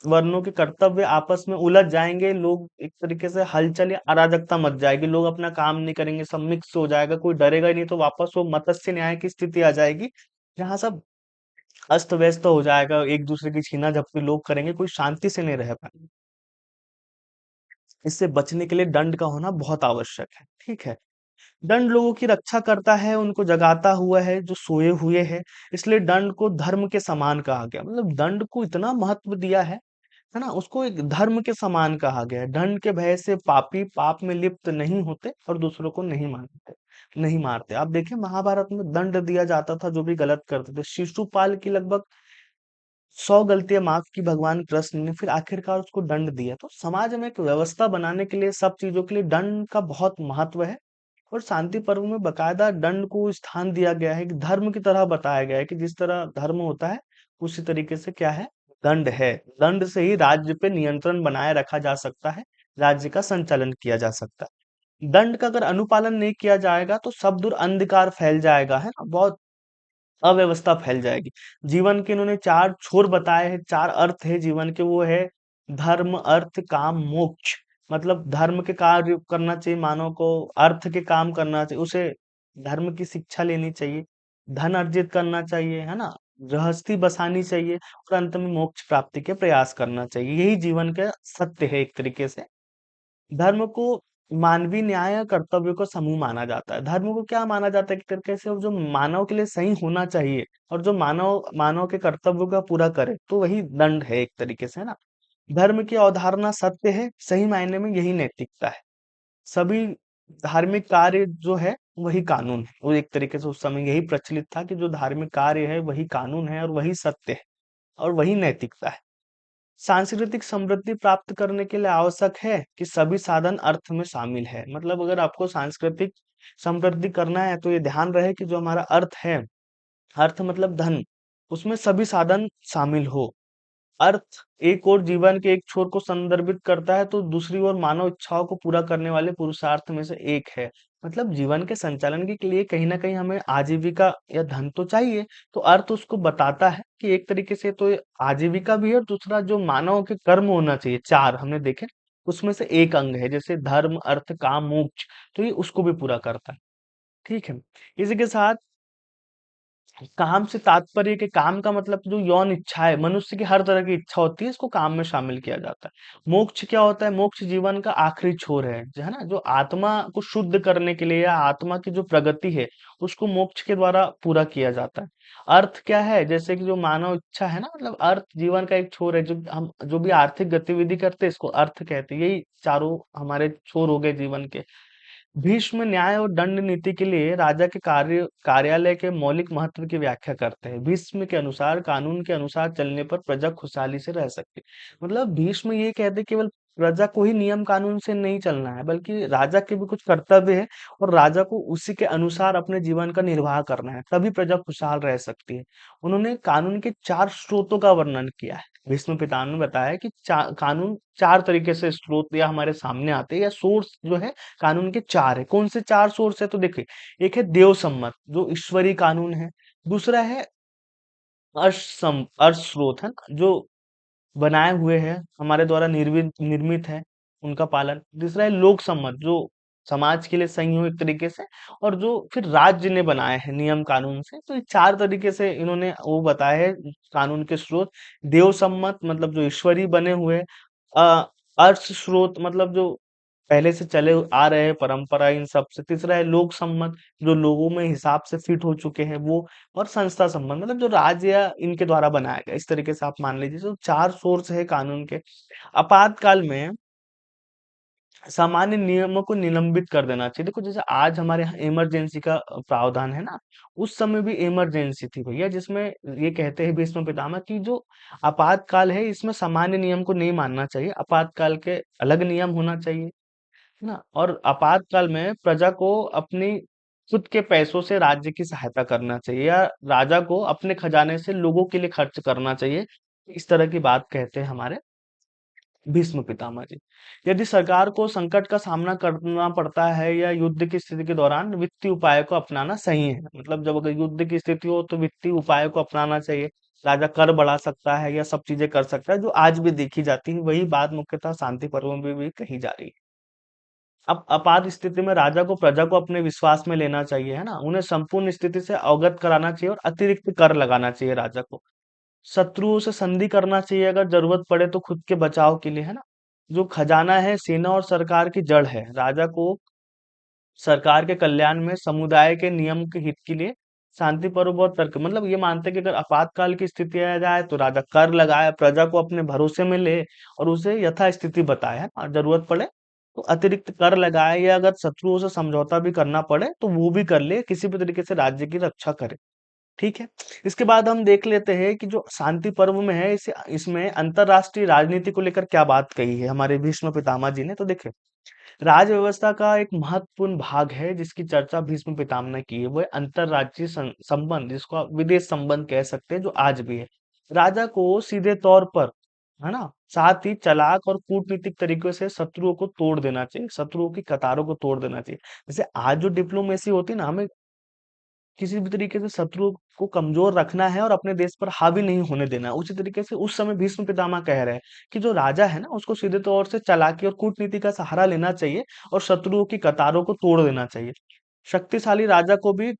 वर्णों के कर्तव्य आपस में उलझ जाएंगे, लोग एक तरीके से हलचल या अराजकता मच जाएगी, लोग अपना काम नहीं करेंगे, सब मिक्स हो जाएगा, कोई डरेगा ही नहीं, तो वापस वो मत्स्य न्याय की स्थिति आ जाएगी, जहां सब अस्त व्यस्त हो जाएगा, एक दूसरे की छीना झपटी लोग करेंगे, कोई शांति से नहीं रह पाएंगे। इससे बचने के लिए दंड का होना बहुत आवश्यक है, ठीक है। दंड लोगों की रक्षा करता है, उनको जगाता हुआ है जो सोए हुए हैं, इसलिए दंड को धर्म के समान कहा गया। मतलब दंड को इतना महत्व दिया है ना, उसको एक धर्म के समान कहा गया है। दंड के भय से पापी पाप में लिप्त नहीं होते और दूसरों को नहीं मारते। आप देखिए महाभारत में दंड दिया जाता था जो भी गलत करते थे। शिशुपाल की लगभग 100 गलतियां माफ की भगवान कृष्ण ने, फिर आखिरकार उसको दंड दिया। तो समाज में एक व्यवस्था बनाने के लिए, सब चीजों के लिए दंड का बहुत महत्व है। और शांति पर्व में बकायदा दंड को स्थान दिया गया है कि धर्म की तरह बताया गया है कि जिस तरह धर्म होता है उसी तरीके से क्या है, दंड है। दंड से ही राज्य पे नियंत्रण बनाए रखा जा सकता है, राज्य का संचालन किया जा सकता है। दंड का अगर अनुपालन नहीं किया जाएगा तो सब दूर अंधकार फैल जाएगा, है ना, बहुत अव्यवस्था फैल जाएगी। जीवन के इन्होंने 4 छोर बताए हैं, 4 अर्थ है जीवन के, वो है धर्म, अर्थ, काम, मोक्ष। मतलब धर्म के कार्य करना चाहिए मानव को, अर्थ के काम करना चाहिए उसे, धर्म की शिक्षा लेनी चाहिए, धन अर्जित करना चाहिए, है ना? गृहस्थी बसानी चाहिए और अंत में मोक्ष प्राप्ति के प्रयास करना चाहिए। यही जीवन का सत्य है एक तरीके से। धर्म को मानवीय न्याय या कर्तव्य का समूह माना जाता है। धर्म को क्या माना जाता है एक तरीके से, जो मानव के लिए सही होना चाहिए और जो मानव मानव के कर्तव्यों का पूरा करे, तो वही दंड है एक तरीके से, है ना। धर्म की अवधारणा सत्य है, सही मायने में यही नैतिकता है। सभी धार्मिक कार्य जो है वही कानून है। वो एक तरीके से उस समय यही प्रचलित था कि जो धार्मिक कार्य है वही कानून है और वही सत्य है और वही नैतिकता है। सांस्कृतिक समृद्धि प्राप्त करने के लिए आवश्यक है कि सभी साधन अर्थ में शामिल है। मतलब अगर आपको सांस्कृतिक समृद्धि करना है तो ये ध्यान रहे कि जो हमारा अर्थ है, अर्थ मतलब धन, उसमें सभी साधन शामिल हो। अर्थ एक और जीवन के एक छोर को संदर्भित करता है, तो दूसरी ओर मानव इच्छाओं को पूरा करने वाले पुरुषार्थ में से एक है। मतलब जीवन के संचालन के लिए कहीं ना कहीं हमें आजीविका या धन तो चाहिए। तो अर्थ उसको बताता है कि एक तरीके से तो ये आजीविका भी है, और दूसरा जो मानव के कर्म होना चाहिए, चार हमने देखे, उसमें से एक अंग है, जैसे धर्म, अर्थ, काम, मोक्ष। तो ये उसको भी पूरा करता है। ठीक है। इसी के साथ काम से तात्पर्य के, काम का मतलब जो यौन इच्छा है, मनुष्य की हर तरह की इच्छा होती है, इसको काम में शामिल किया जाता है। मोक्ष क्या होता है? मोक्ष जीवन का आखिरी छोर है, जो है ना, जो आत्मा को शुद्ध करने के लिए या आत्मा की जो प्रगति है, उसको मोक्ष के द्वारा पूरा किया जाता है। अर्थ क्या है? जैसे कि जो मानव इच्छा है ना, मतलब अर्थ जीवन का एक छोर है, जो हम जो भी आर्थिक गतिविधि करते हैं, इसको अर्थ कहते हैं। यही चारों हमारे छोर हो गए जीवन के। भीष्म न्याय और दंड नीति के लिए राजा के कार्यालय के मौलिक महत्व की व्याख्या करते हैं। भीष्म के अनुसार कानून के अनुसार चलने पर प्रजा खुशहाली से रह सकती है। मतलब भीष्म ये कहते हैं केवल प्रजा को ही नियम कानून से नहीं चलना है, बल्कि राजा के भी कुछ कर्तव्य है और राजा को उसी के अनुसार अपने जीवन का निर्वाह करना है, तभी प्रजा खुशहाल रह सकती है। उन्होंने कानून के चार स्रोतों का वर्णन किया है। भीष्म पितामह ने बताया कि कानून चार तरीके से स्रोत या हमारे सामने आते हैं, या सोर्स जो है कानून के चार है। कौन से चार सोर्स है? तो देखिए, एक है देव सम्मत, जो ईश्वरीय कानून है। दूसरा है अर्थ स्रोत, है ना, जो बनाए हुए हैं, हमारे द्वारा निर्मित निर्मित है, उनका पालन। तीसरा है लोक सम्मत, जो समाज के लिए सही हो एक तरीके से, और जो फिर राज्य ने बनाए हैं नियम कानून से। तो ये चार तरीके से इन्होंने वो बताए हैं कानून के स्रोत। देव सम्मत मतलब जो ईश्वरीय बने हुए, अ, अर्थ स्रोत मतलब जो पहले से चले आ रहे हैं परंपरा, इन सब से। तीसरा है लोक सम्मत, जो लोगों में हिसाब से फिट हो चुके हैं वो। और संस्था संबंध मतलब जो राज्य या इनके द्वारा बनाया गया, इस तरीके से आप मान लीजिए। तो चार सोर्स है कानून के। आपातकाल में सामान्य नियमों को निलंबित कर देना चाहिए। देखो जैसे आज हमारे यहाँ इमरजेंसी का प्रावधान है ना, उस समय भी इमरजेंसी थी भैया, जिसमें ये कहते हैं भीष्म पितामह की जो आपातकाल है, इसमें सामान्य नियम को नहीं मानना चाहिए, आपातकाल के अलग नियम होना चाहिए, है ना। और आपातकाल में प्रजा को अपनी खुद के पैसों से राज्य की सहायता करना चाहिए, या राजा को अपने खजाने से लोगों के लिए खर्च करना चाहिए। इस तरह की बात कहते हैं हमारे भीष्म पितामह जी। यदि सरकार को संकट का सामना करना पड़ता है या युद्ध की स्थिति के दौरान, वित्तीय उपाय को अपनाना सही है। मतलब जब अगर युद्ध की स्थिति हो तो वित्तीय उपाय को अपनाना चाहिए। राजा कर बढ़ा सकता है या सब चीजें कर सकता है, जो आज भी देखी जाती है। वही बात मुख्यतः शांति पर्व में भी कही जा रही है। अब आपात स्थिति में राजा को प्रजा को अपने विश्वास में लेना चाहिए, है ना। उन्हें संपूर्ण स्थिति से अवगत कराना चाहिए और अतिरिक्त कर लगाना चाहिए राजा को। शत्रुओं से संधि करना चाहिए अगर जरूरत पड़े तो, खुद के बचाव के लिए, है ना। जो खजाना है सेना और सरकार की जड़ है। राजा को सरकार के कल्याण में समुदाय के नियम के हित के लिए शांति पर्व बहुत तर्क, मतलब ये मानते हैं कि अगर आपातकाल की स्थिति आ जाए तो राजा कर लगाए, प्रजा को अपने भरोसे में ले और उसे यथास्थिति बताए, है ना। और जरूरत पड़े तो अतिरिक्त कर लगाए, या अगर शत्रुओं से समझौता भी करना पड़े तो वो भी कर ले, किसी भी तरीके से राज्य की रक्षा करे। ठीक है। इसके बाद हम देख लेते हैं कि जो शांति पर्व में है, इसे इसमें अंतरराष्ट्रीय राजनीति को लेकर क्या बात कही है हमारे भीष्म पितामह जी ने। तो देखिए, राज व्यवस्था का एक महत्वपूर्ण भाग है जिसकी चर्चा भीष्म पितामह ने की है, वो है अंतरराज्यीय संबंध, जिसको आप विदेश संबंध कह सकते हैं, जो आज भी है। राजा को सीधे तौर पर, है ना, साथ ही चालाक और कूटनीतिक तरीके से शत्रुओं को तोड़ देना चाहिए, शत्रुओं की कतारों को तोड़ देना चाहिए। जैसे आज जो डिप्लोमेसी होती है ना, हमें किसी भी तरीके से शत्रु को कमजोर रखना है और अपने देश पर हावी नहीं होने देना है। उसी तरीके से उस समय भीष्म पितामह कह रहे हैं कि जो राजा है ना, उसको सीधे तौर से चालाकी और कूटनीति का सहारा लेना चाहिए और शत्रुओं की कतारों को तोड़ देना चाहिए। शक्तिशाली राजा को भी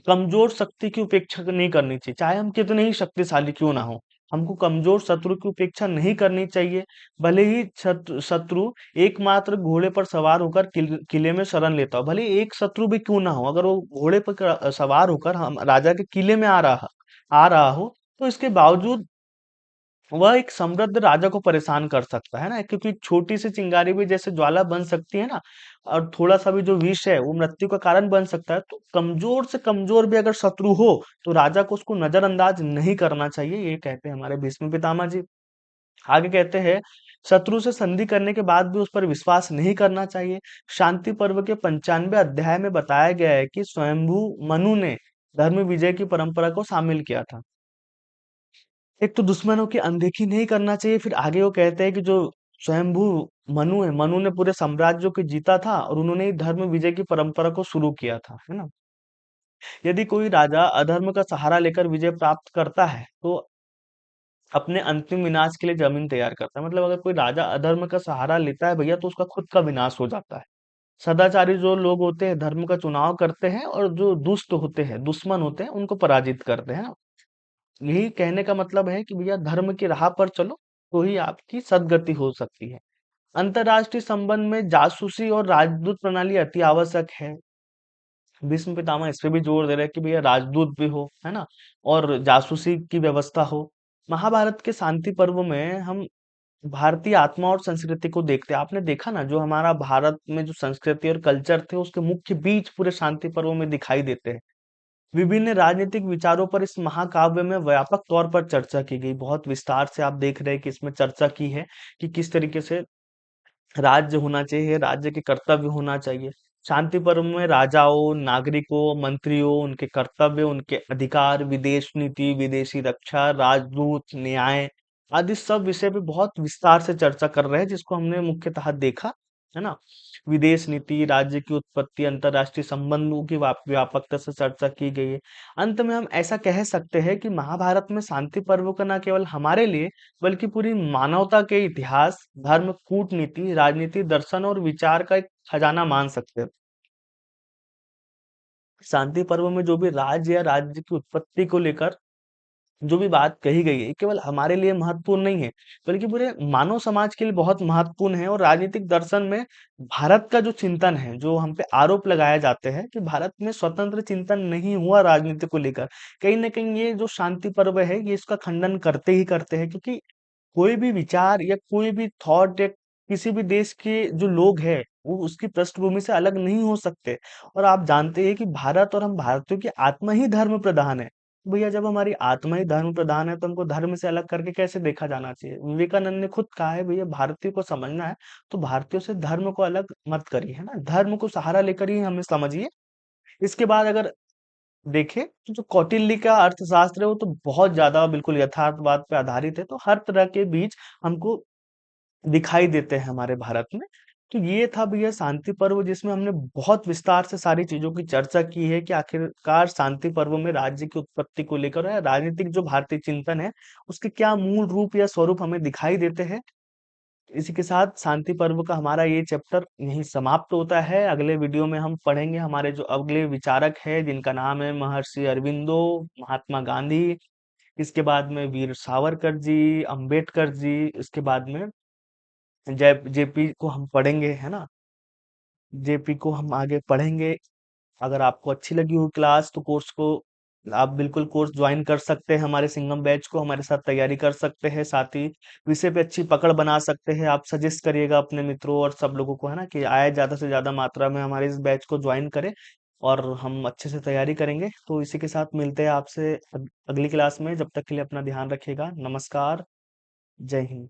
कमजोर शक्ति की उपेक्षा नहीं करनी चाहिए, चाहे हम कितने ही शक्तिशाली क्यों ना हो। हमको कमजोर शत्रु की उपेक्षा नहीं करनी चाहिए। भले ही शत्रु एकमात्र घोड़े पर सवार होकर किले में शरण लेता हो, भले ही एक शत्रु भी क्यों ना हो, अगर वो घोड़े पर सवार होकर हम राजा के किले में आ रहा हो, तो इसके बावजूद वह एक समृद्ध राजा को परेशान कर सकता है ना, क्योंकि छोटी सी चिंगारी भी जैसे ज्वाला बन सकती है ना, और थोड़ा सा भी जो विष है वो मृत्यु का कारण बन सकता है। तो कमजोर से कमजोर भी अगर शत्रु हो तो राजा को उसको नजरअंदाज नहीं करना चाहिए, ये कहते हैं हमारे भीष्म पितामह जी। आगे कहते हैं, शत्रु से संधि करने के बाद भी उस पर विश्वास नहीं करना चाहिए। शांति पर्व के 95 अध्याय में बताया गया है कि स्वयंभू मनु ने धर्म विजय की परंपरा को शामिल किया था। एक तो दुश्मनों की अनदेखी नहीं करना चाहिए, फिर आगे वो कहते हैं कि जो स्वयंभू मनु है, मनु ने पूरे साम्राज्य को जीता था और उन्होंने ही धर्म विजय की परंपरा को शुरू किया था, है ना? यदि कोई राजा अधर्म का सहारा लेकर विजय प्राप्त करता है, तो अपने अंतिम विनाश के लिए जमीन तैयार करता है। मतलब अगर कोई राजा अधर्म का सहारा लेता है भैया, तो उसका खुद का विनाश हो जाता है। सदाचारी जो लोग होते हैं धर्म का चुनाव करते हैं, और जो दुष्ट होते हैं, दुश्मन होते हैं, उनको पराजित करते हैं। यही कहने का मतलब है कि भैया धर्म की राह पर चलो, तो ही आपकी सदगति हो सकती है। अंतरराष्ट्रीय संबंध में जासूसी और राजदूत प्रणाली अति आवश्यक है। भीष्म पितामह इस पे भी जोर दे रहे हैं कि भैया राजदूत भी हो, है ना, और जासूसी की व्यवस्था हो। महाभारत के शांति पर्व में हम भारतीय आत्मा और संस्कृति को देखते हैं। आपने देखा ना, जो हमारा भारत में जो संस्कृति और कल्चर थे, उसके मुख्य बीज पूरे शांति पर्व में दिखाई देते हैं। विभिन्न राजनीतिक विचारों पर इस महाकाव्य में व्यापक तौर पर चर्चा की गई। बहुत विस्तार से आप देख रहे हैं कि इसमें चर्चा की है कि किस तरीके से राज्य होना चाहिए, राज्य के कर्तव्य होना चाहिए। शांति पर्व में राजाओं, नागरिकों, मंत्रियों, उनके कर्तव्य, उनके अधिकार, विदेश नीति, विदेशी रक्षा, राजदूत, न्याय आदि सब विषय पे बहुत विस्तार से चर्चा कर रहे हैं, जिसको हमने मुख्यतः देखा, है ना? विदेश नीति, राज्य की उत्पत्ति, अंतरराष्ट्रीय संबंधों की व्यापकता से चर्चा की गई है। अंत में हम ऐसा कह सकते हैं कि महाभारत में शांति पर्व का न केवल हमारे लिए, बल्कि पूरी मानवता के इतिहास, धर्म, कूटनीति, राजनीति, दर्शन और विचार का एक खजाना मान सकते हैं। शांति पर्व में जो भी राज्य या राज्य की उत्पत्ति को लेकर जो भी बात कही गई है, ये केवल हमारे लिए महत्वपूर्ण नहीं है, बल्कि पूरे मानव समाज के लिए बहुत महत्वपूर्ण है। और राजनीतिक दर्शन में भारत का जो चिंतन है, जो हम पे आरोप लगाए जाते हैं कि भारत में स्वतंत्र चिंतन नहीं हुआ राजनीति को लेकर, कहीं न कहीं ये जो शांति पर्व है, ये इसका खंडन करते ही करते हैं, क्योंकि कोई भी विचार या कोई भी थॉट या किसी भी देश के जो लोग हैं, वो उसकी पृष्ठभूमि से अलग नहीं हो सकते। और आप जानते हैं कि भारत और हम भारतीयों की आत्मा ही धर्म प्रधान है। भैया जब हमारी आत्मा ही धर्म प्रधान है, तो हमको धर्म से अलग करके कैसे देखा जाना चाहिए? विवेकानंद ने खुद कहा है, भैया भारतीय को समझना है तो भारतीयों से धर्म को अलग मत करिए, है ना? धर्म को सहारा लेकर ही हमें समझिए। इसके बाद अगर देखें तो जो कौटिल्य का अर्थशास्त्र है, वो तो बहुत ज्यादा बिल्कुल यथार्थवाद पे आधारित है। तो हर तरह के बीज हमको दिखाई देते हैं हमारे भारत में। तो ये था भैया शांति पर्व, जिसमें हमने बहुत विस्तार से सारी चीजों की चर्चा की है कि आखिरकार शांति पर्व में राज्य की उत्पत्ति को लेकर या राजनीतिक जो भारतीय चिंतन है, उसके क्या मूल रूप या स्वरूप हमें दिखाई देते हैं। इसी के साथ शांति पर्व का हमारा ये चैप्टर यहीं समाप्त होता है। अगले वीडियो में हम पढ़ेंगे हमारे जो अगले विचारक है, जिनका नाम है महर्षि अरविंदो, महात्मा गांधी, इसके बाद में वीर सावरकर जी, अंबेडकर जी, इसके बाद में जय जेपी को हम पढ़ेंगे, है ना? जेपी को हम आगे पढ़ेंगे। अगर आपको अच्छी लगी हो क्लास, तो कोर्स को आप बिल्कुल कोर्स ज्वाइन कर सकते हैं, हमारे सिंघम बैच को हमारे साथ तैयारी कर सकते हैं, साथ ही विषय पे अच्छी पकड़ बना सकते हैं। आप सजेस्ट करिएगा अपने मित्रों और सब लोगों को, है ना, कि आए ज्यादा से ज्यादा मात्रा में हमारे इस बैच को ज्वाइन करें, और हम अच्छे से तैयारी करेंगे। तो इसी के साथ मिलते हैं आपसे अगली क्लास में। जब तक के लिए अपना ध्यान रखिएगा। नमस्कार। जय हिंद।